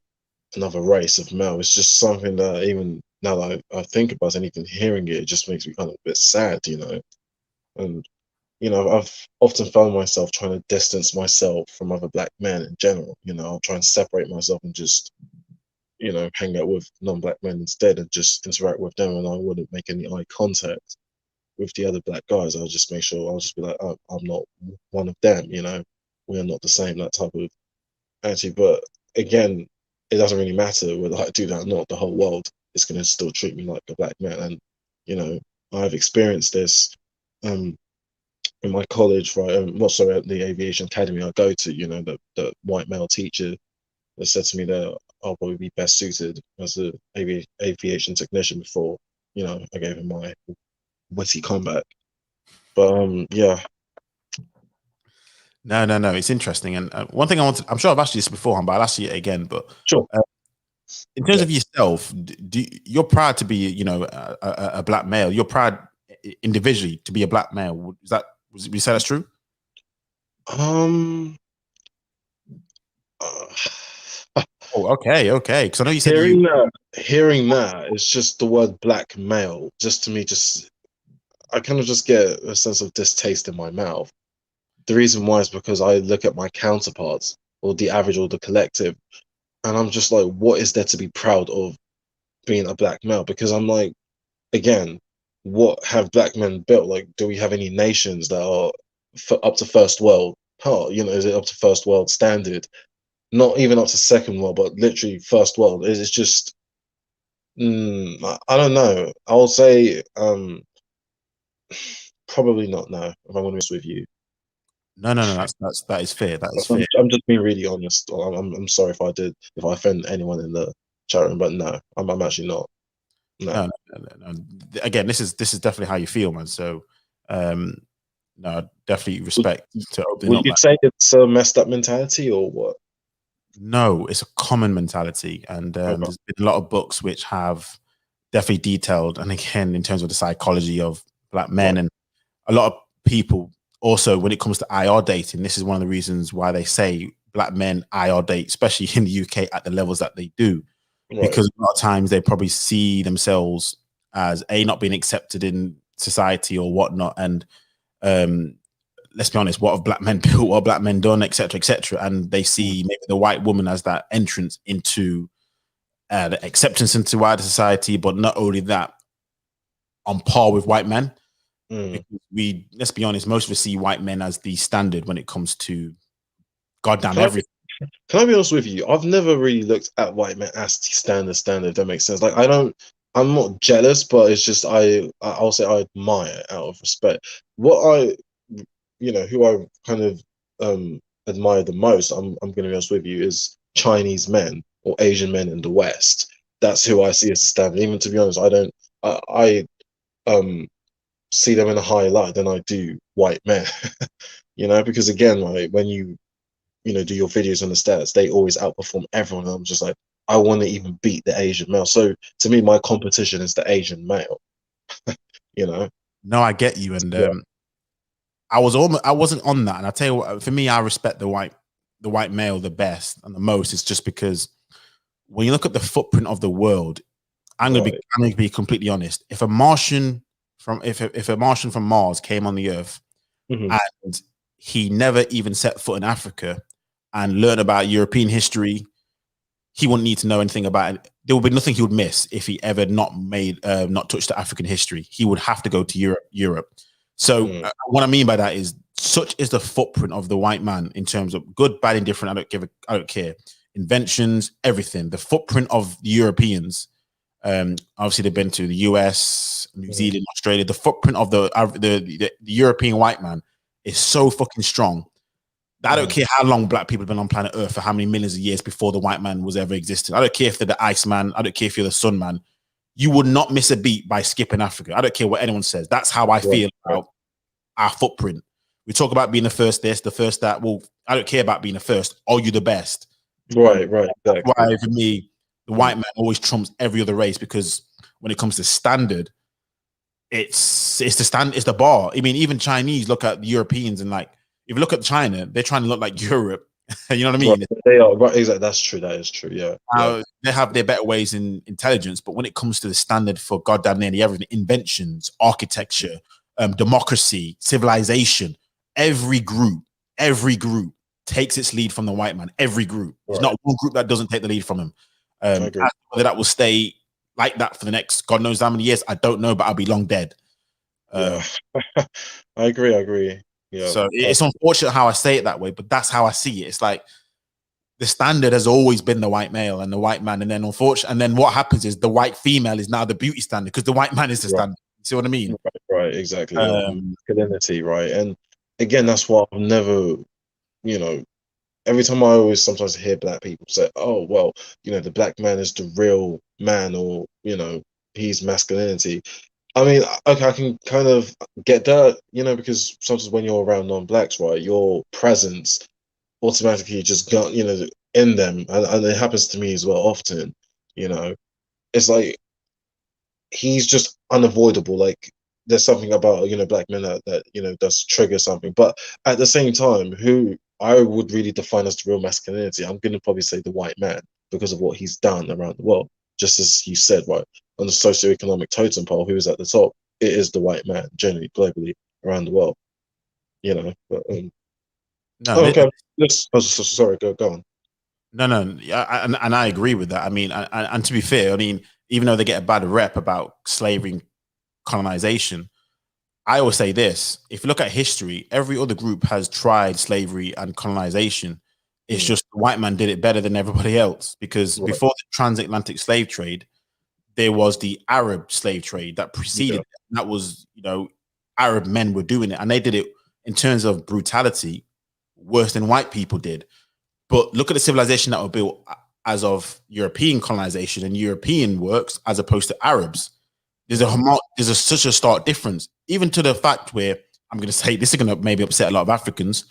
another race of male? It's just something that even now that I think about it and even hearing it, it just makes me kind of a bit sad, you know. And you know, I've often found myself trying to distance myself from other black men in general. You know, I'll try and separate myself and just, you know, hang out with non-black men instead and just interact with them, and I wouldn't make any eye contact with the other black guys. I'll just make sure I'll just be like, oh, I'm not one of them, you know, we are not the same, that type of attitude. But again, it doesn't really matter whether I do that or not. The whole world is going to still treat me like a black man. And, you know, I've experienced this in my college, right? Also at the aviation academy I go to, you know, the white male teacher that said to me that I'll probably be best suited as an aviation technician before, you know, I gave him my witty comeback. But yeah. No. It's interesting. And one thing I'm sure I've asked you this beforehand, but I'll ask you it again. But Sure. In terms of yourself, you're proud to be, you know, a black male. You're proud individually to be a black male. Would you say that's true? Um, Oh, okay, okay. Because I know you said Hearing that, it's just the word black male. Just to me, just I kind of just get a sense of distaste in my mouth. The reason why is because I look at my counterparts or the average or the collective, and I'm just like, what is there to be proud of being a black male? Because I'm like, again, what have black men built? Like, do we have any nations that are up to first world? Is it up to first world standard? Not even up to second world, but literally first world. It's just, I don't know. I'll say, probably not. No, if I'm going to be honest with you, no. That is fair. That is fair. I'm just being really honest. I'm sorry if I offend anyone in the chat room, but no, I'm actually not. No. No. Again, this is definitely how you feel, man. So, no, definitely respect to opening Would up. you say it's a messed up mentality or what? No, it's a common mentality, and there's been a lot of books which have definitely detailed, and again, in terms of the psychology of black men, and a lot of people also, when it comes to IR dating, this is one of the reasons why they say black men IR date, especially in the UK, at the levels that they do, because a lot of times they probably see themselves as not being accepted in society or whatnot, and let's be honest, what have black men built, what have black men done, etc., and they see maybe the white woman as that entrance into the acceptance into wider society, but not only that, on par with white men. Because let's be honest, most of us see white men as the standard when it comes to goddamn everything. Can I be honest with you? I've never really looked at white men as the standard, if that makes sense. Like I'm not jealous, but it's just I'll say I admire out of respect. Who I kind of admire the most, I'm gonna be honest with you, is Chinese men or Asian men in the West. That's who I see as the standard. Even to be honest, I see them in a higher light than I do white men. Because again, like when you do your videos on the stats, they always outperform everyone. And I'm just like, I want to even beat the Asian male. So to me, my competition is the Asian male. No, I get you, and I wasn't on that, and I tell you what, for me, I respect the white male the best and the most. It's just because when you look at the footprint of the world, I'm gonna be completely honest. If a Martian from Mars came on the Earth and he never even set foot in Africa and learned about European history, he wouldn't need to know anything about it. There would be nothing he would miss if he ever not touched the African history. He would have to go to Europe. So what I mean by that is, such is the footprint of the white man in terms of good, bad, indifferent. I don't care. Inventions, everything. The footprint of the Europeans. Obviously, they've been to the US, New Zealand, Australia. The footprint of the European white man is so fucking strong. I don't care how long black people have been on planet Earth, for how many millions of years before the white man was ever existed. I don't care if they're the Ice Man. I don't care if you're the Sun Man. You would not miss a beat by skipping Africa. I don't care what anyone says. That's how I feel about our footprint. We talk about being the first this, the first that. Well, I don't care about being the first. Are you the best? Right. Exactly. That's why for me, the white man always trumps every other race, because when it comes to standard, it's the bar. I mean, even Chinese look at the Europeans and like, if you look at China, they're trying to look like Europe. You know what I mean? Right. They are right. Exactly. That's true. That is true. Yeah. They have their better ways in intelligence, but when it comes to the standard for goddamn nearly everything, inventions, architecture, democracy, civilization, every group takes its lead from the white man. Every group. There's not one group that doesn't take the lead from him. Whether that will stay like that for the next God knows how many years, I don't know, but I'll be long dead. I agree. Yeah. So it's unfortunate how I say it that way, but that's how I see it. It's like the standard has always been the white male and the white man, and then and then what happens is the white female is now the beauty standard, because the white man is the standard. You see what I mean? Right. Exactly. Masculinity, right? And again, that's why I've never, every time I always sometimes hear black people say, "Oh, well, the black man is the real man," or he's masculinity. I mean, okay, I can kind of get that, because sometimes when you're around non-blacks, right, your presence automatically just got, in them, and it happens to me as well often. It's like he's just unavoidable. Like there's something about black men that does trigger something, but at the same time, who I would really define as the real masculinity, I'm going to probably say the white man because of what he's done around the world. Just as you said, right, on the socioeconomic totem pole, who is at the top, it is the white man, generally, globally, around the world. You know, but, No, oh, okay. Yes. Oh, sorry, go on. no. And I agree with that. I mean, and to be fair, I mean, even though they get a bad rep about slavery and colonization, I always say this: if you look at history, every other group has tried slavery and colonization. It's Mm, just the white man did it better than everybody else because right. before the transatlantic slave trade, there was the Arab slave trade that preceded Yeah. it. That was, Arab men were doing it, and they did it in terms of brutality worse than white people did. But look at the civilization that were built as of European colonization and European works as opposed to Arabs. There's such a stark difference, even to the fact where I'm going to say this is going to maybe upset a lot of Africans.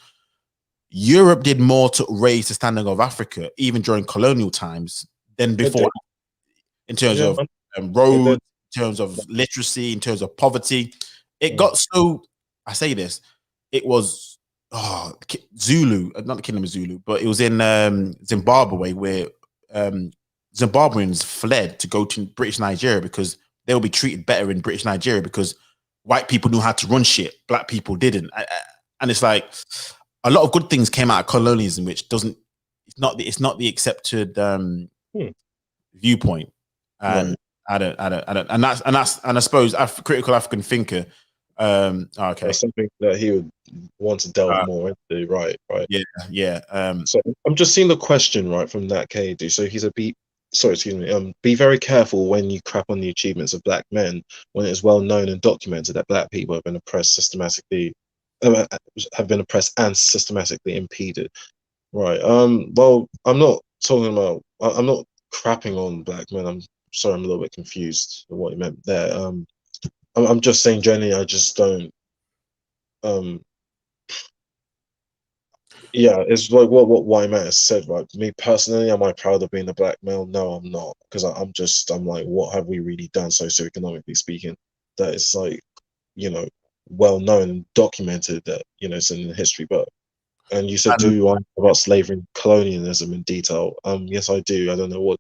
Europe did more to raise the standing of Africa, even during colonial times, than It before, did. in terms Yeah, of man. It roads, did. in terms of literacy, in terms of poverty. It Mm, got so, I say this, it was Zulu, not the Kingdom of Zulu, but it was in Zimbabwe where um, Zimbabweans fled to go to British Nigeria because they will be treated better in British Nigeria because white people knew how to run shit, black people didn't. And it's like a lot of good things came out of colonialism, which doesn't, it's not the accepted mm, viewpoint. And right. and I suppose critical African thinker. Okay. That's something that he would want to delve Uh, more into. Right, right. yeah, yeah. So I'm just seeing the question right from that KD. So he's a be sorry, excuse me. Be very careful when you crap on the achievements of black men when it is well known and documented that black people have been oppressed and systematically impeded. Right. Well, I'm not talking about. I'm not crapping on black men. I'm sorry. I'm a little bit confused with what you meant there. I'm just saying generally. I just don't. Um, Yeah, it's like what Wyman has said, right? Me personally, am I proud of being a black male? No, I'm not, because I'm like, what have we really done socioeconomically speaking? That is like, you know, well known and documented that, it's in the history book. And you said, and, do I know about slavery and colonialism in detail? Yes, I do. I don't know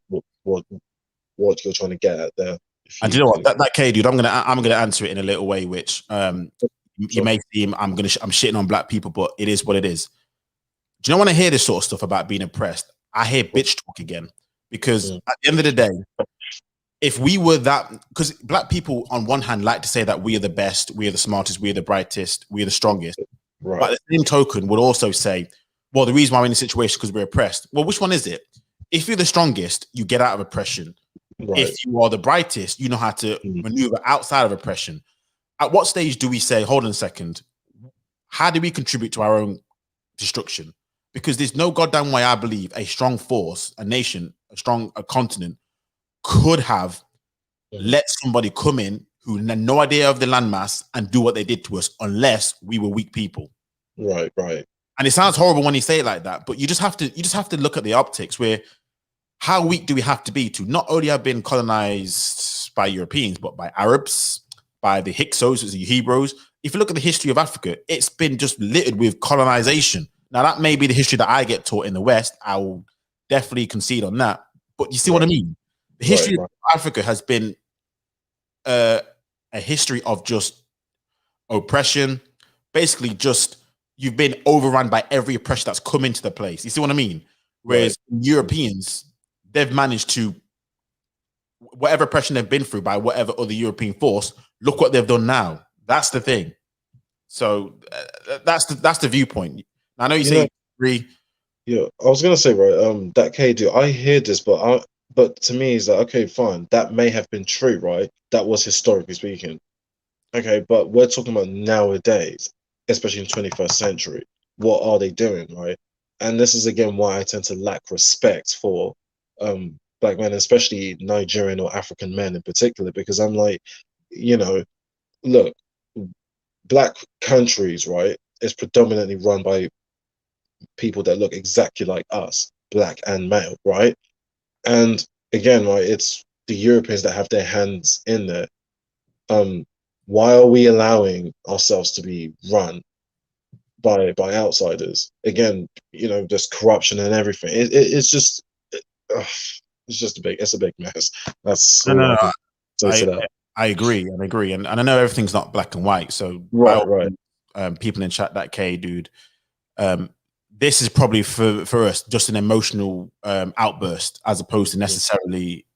what you're trying to get at there. If and do you you know what can, that K dude, I'm gonna answer it in a little way, which you sure. may seem I'm shitting on black people, but it is what it is. Do you know when I hear this sort of stuff about being oppressed? I hear bitch talk again because Mm, at the end of the day, if we were that, because black people on one hand like to say that we are the best, we are the smartest, we are the brightest, we are the strongest, but right, at the same token would also say, well, the reason why we're in this situation is because we're oppressed. Well, which one is it? If you're the strongest, you get out of oppression. right. If you are the brightest, you know how to Mm, maneuver outside of oppression. At what stage do we say, hold on a second, how do we contribute to our own destruction? Because there's no goddamn way I believe a strong force, a nation, a continent could have mm, let somebody come in who had no idea of the landmass and do what they did to us unless we were weak people. right, right. And it sounds horrible when you say it like that, but you just have to look at the optics where how weak do we have to be to not only have been colonized by Europeans, but by Arabs, by the Hyksos, the Hebrews. If you look at the history of Africa, it's been just littered with colonization. Now, that may be the history that I get taught in the West. I will definitely concede on that. But you see what I Right, mean? The right, history of right, Africa has been uh, a history of just oppression. Basically, just you've been overrun by every oppression that's come into the place. You see what I mean? right. Whereas Europeans, they've managed to, whatever oppression they've been through by whatever other European force, look what they've done now. That's the thing. So that's the viewpoint. I know you You say know, you agree. yeah, I was gonna say right, that KD, I hear this, but to me, it's like, okay, fine, that may have been true, right? That was historically speaking. Okay, but we're talking about nowadays, especially in 21st century. What are they doing, right? And this is again why I tend to lack respect for black men, especially Nigerian or African men in particular, because I'm like, you know, look, black countries, right, is predominantly run by people that look exactly like us, black and male, right? And again, right, it's the Europeans that have their hands in there. Um, why are we allowing ourselves to be run by outsiders. Again, there's corruption and everything. It's just ugh, it's a big mess. That's No, all no, I no. can say I to that. I agree. I agree, and I know everything's not black and white. So by Right, all right. means, people in chat, that K dude, um, this is probably for us just an emotional outburst as opposed to Mm, necessarily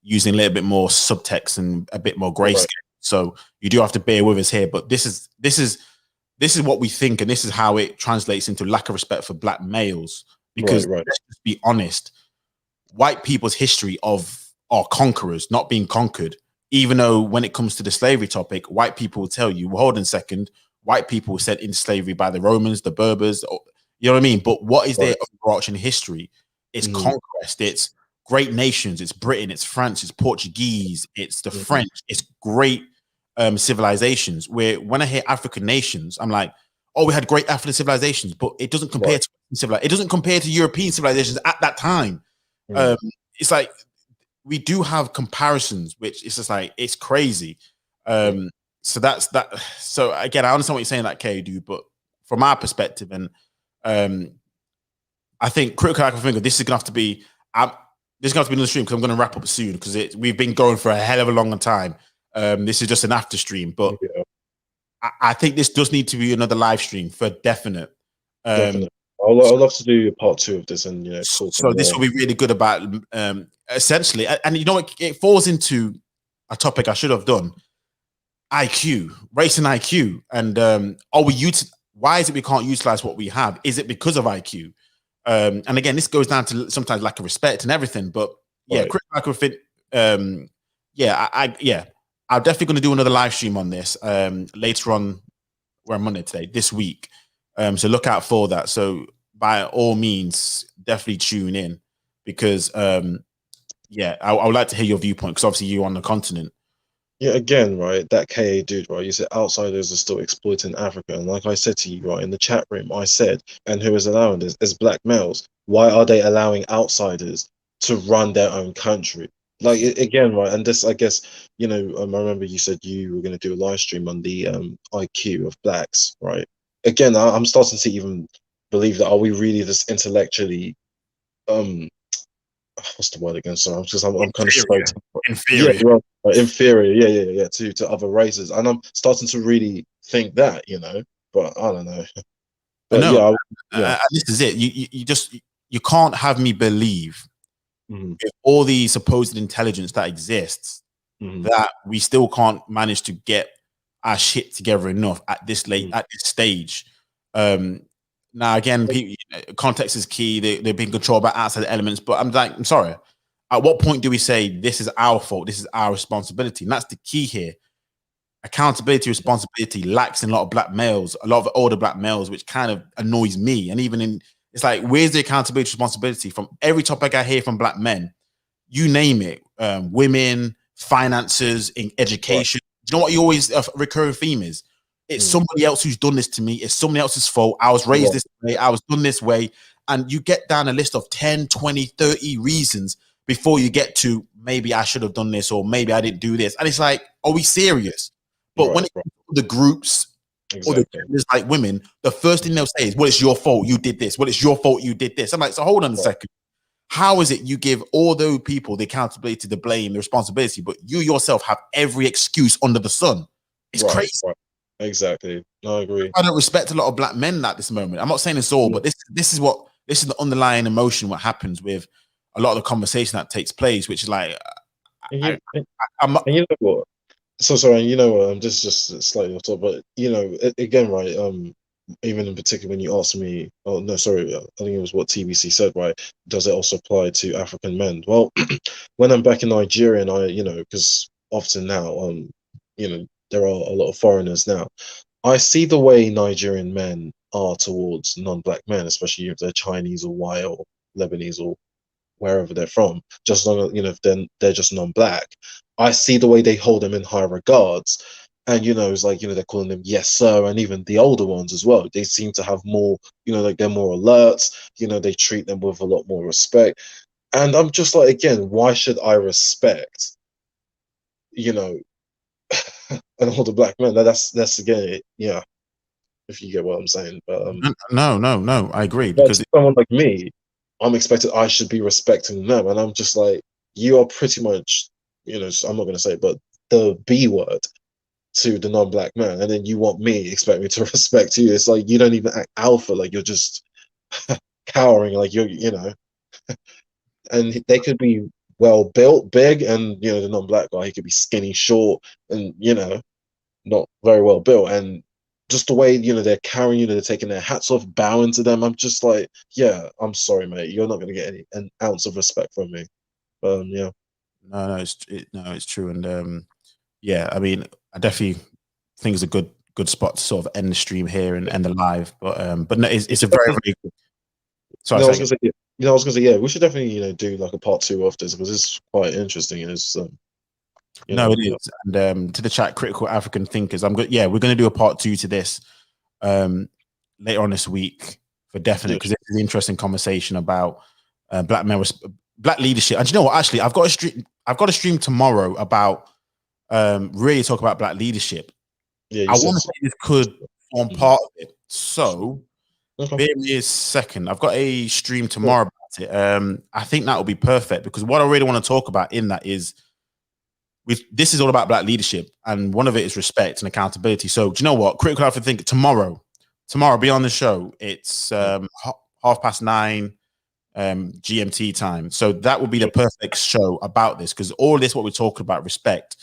using a little bit more subtext and a bit more right, grayscale. So you do have to bear with us here, but this is what we think, and this is how it translates into lack of respect for black males. right, Because right, let's just be honest, white people's history of are conquerors, not being conquered. Even though when it comes to the slavery topic, white people will tell you, well, hold on a second, white people were sent into slavery by the Romans, the Berbers, you know what I mean? But what is their right. overarching history? It's Mm, conquest, it's great nations, it's Britain, it's France, it's Portuguese, it's the mm, French, it's great civilizations. Where when I hear African nations, I'm like, oh, we had great African civilizations, but it doesn't compare right. to it doesn't compare to European civilizations at that time. Mm, Um, it's like we do have comparisons, which it's just like it's crazy. yeah, So that's that. So again, I understand what you're saying, that K dude, but from our perspective, and um, I think critical active finger, this is gonna have to be. This is gonna have to be another stream because I'm gonna wrap up soon because we've been going for a hell of a long time. This is just an after stream, but yeah, I think this does need to be another live stream for definite. Um, definitely. I'd love to do a part two of this and talk so this more. will be really good about essentially, and you know what, it falls into a topic I should have done: IQ, racing IQ, and are we why is it we can't utilize what we have? Is it because of IQ? And again, this goes down to sometimes lack of respect and everything. But yeah, Right. quick lack of fit. Yeah, yeah, I'm definitely going to do another live stream on this later on. We're on Monday today, this week. So look out for that. So by all means, definitely tune in because yeah, I would like to hear your viewpoint because obviously you're on the continent. Yeah, again, right, that KA dude, right, you said outsiders are still exploiting Africa. And like I said to you, right, in the chat room, I said, and who is allowing this? Is black males. Why are they allowing outsiders to run their own country? Like, again, right, and this, I guess, I remember you said you were going to do a live stream on the IQ of blacks, right? Again, I'm starting to even believe that are we really just intellectually um what's the word again? Sorry, I'm kind of slow. Inferior. Yeah, Inferior. well, inferior. Yeah. To other races, and I'm starting to really think that, but I don't know. I But know. yeah, yeah, This is it. You just you can't have me believe mm-hmm, with all the supposed intelligence that exists mm-hmm, that we still can't manage to get our shit together enough at this mm-hmm. stage. Um, Now again, context is key. They're being controlled by outside elements. But I'm sorry. At what point do we say this is our fault? This is our responsibility? And that's the key here. Accountability, responsibility lacks in a lot of black males, a lot of older black males, which kind of annoys me. And even in it's like, where's the accountability, responsibility from every topic I hear from black men? You name it, women, finances, in Right, education. Do you know what you always recurring theme is? It's mm, somebody else who's done this to me. It's somebody else's fault. I was raised right, this way. I was done this way. And you get down a list of 10, 20, 30 reasons before you get to maybe I should have done this or maybe I didn't do this. And it's like, are we serious? But when right, it right, comes to the groups or the exactly. genders like women, the first thing they'll say is, well, it's your fault you did this. Well, it's your fault you did this. I'm like, so hold on a Right, second. How is it you give all those people the accountability, the blame, the responsibility, but you yourself have every excuse under the sun? It's right, crazy. right, exactly. No, I agree. I don't respect a lot of black men at this moment. I'm not saying it's all, Mm, but this is the underlying emotion. What happens with a lot of the conversation that takes place, which is like, And I, you, and I'm not, you know what? So sorry, you know what? I'm just slightly off top, but again, right? Even in particular, when you asked me, oh no, sorry, I think it was what TBC said, right? Does it also apply to African men? Well, when I'm back in Nigeria, and because often now, there are a lot of foreigners now. I see the way Nigerian men are towards non-black men, especially if they're Chinese or white or Lebanese or wherever they're from, just as long as if they're just non-black. I see the way they hold them in high regards, and it's like they're calling them yes sir, and even the older ones as well. They seem to have more, like they're more alert. They treat them with a lot more respect, and I'm just like, again, why should I respect you know an older black man? That's again, yeah. if you get what I'm saying. But No, I agree but because someone like me, I'm expected I should be respecting them, and I'm just like, you are pretty much, I'm not gonna say, but the B word to the non-black man, and then you want me, expect me to respect you. It's like you don't even act alpha, like you're just cowering, like and they could be well built, big, and the non-black guy, he could be skinny, short, and not very well built, and just the way they're carrying they're taking their hats off, bowing to them. I'm just like, yeah, I'm sorry, mate, you're not gonna get an ounce of respect from me. Yeah. no, it's true, and yeah, I mean, I definitely think it's a good spot to sort of end the stream here and end the live, but no, it's a very, very sorry, I was gonna say, yeah, we should definitely do like a part two of this because it's quite interesting. And it's no, it is. And to the chat, critical African thinkers, I'm good. Yeah, we're going to do a part two to this later on this week for definite, because it's an interesting conversation about black men, black leadership. And you know what? Actually, I've got a stream tomorrow about really talk about black leadership. Yeah, I want to say this could form part of it. So, bear me a second. I've got a stream tomorrow about it. I think that will be perfect because what I really want to talk about in that is this is all about black leadership, and one of it is respect and accountability. So, do you know what? Critical Alpha think tomorrow, be on the show. It's 9:30 GMT time. So that would be the perfect show about this because all this, what we're talking about, respect,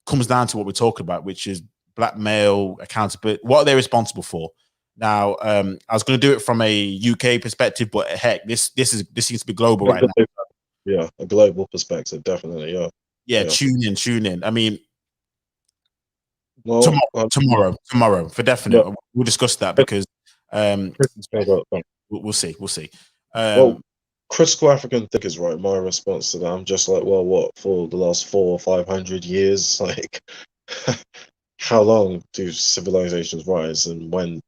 comes down to what we're talking about, which is black male accountability. What are they responsible for? Now, I was going to do it from a UK perspective, but heck, this seems to be global right now. Yeah, a global perspective, definitely. Yeah, tune in. I mean, well, tomorrow for definite. Yeah. We'll discuss that because we'll see. Well, critical African thinkers, right? My response to that, I'm just like, well, what for the last 400 or 500 years? Like, how long do civilizations rise, and when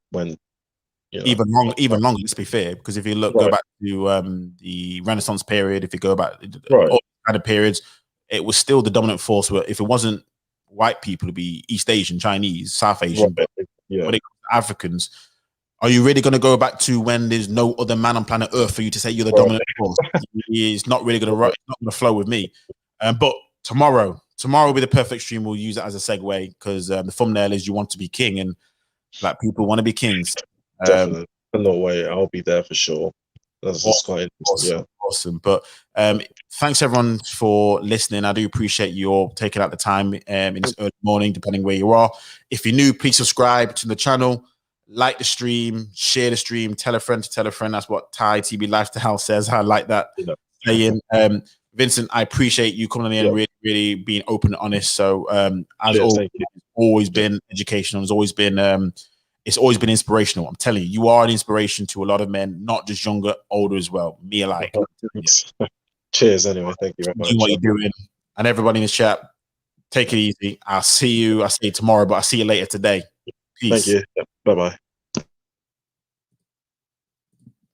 even longer. Let's be fair, because if you go back to the Renaissance period, if you go back all kind of periods, it was still the dominant force. Where if it wasn't white people, it'd be East Asian, Chinese, South Asian. But when it comes to Africans, are you really going to go back to when there's no other man on planet Earth for you to say you're the dominant force? It's not really going to flow with me. But tomorrow will be the perfect stream. We'll use it as a segue because the thumbnail is you want to be king, and black people want to be kings. Definitely. No way. I'll be there for sure. That's quite interesting. Awesome. But thanks everyone for listening. I do appreciate you all taking out the time in this early morning, depending where you are. If you're new, please subscribe to the channel, like the stream, share the stream, tell a friend to tell a friend. That's what Ty TB Lifestyle says. I like that saying. Vincent, I appreciate you coming in and really being open and honest. So as always been educational. It's always been inspirational. I'm telling you, you are an inspiration to a lot of men, not just younger, older as well. Me alike. Cheers anyway. Thank you very much. Do what you're doing. And everybody in the chat, take it easy. I'll see you tomorrow, but I'll see you later today. Peace. Thank you. Bye-bye.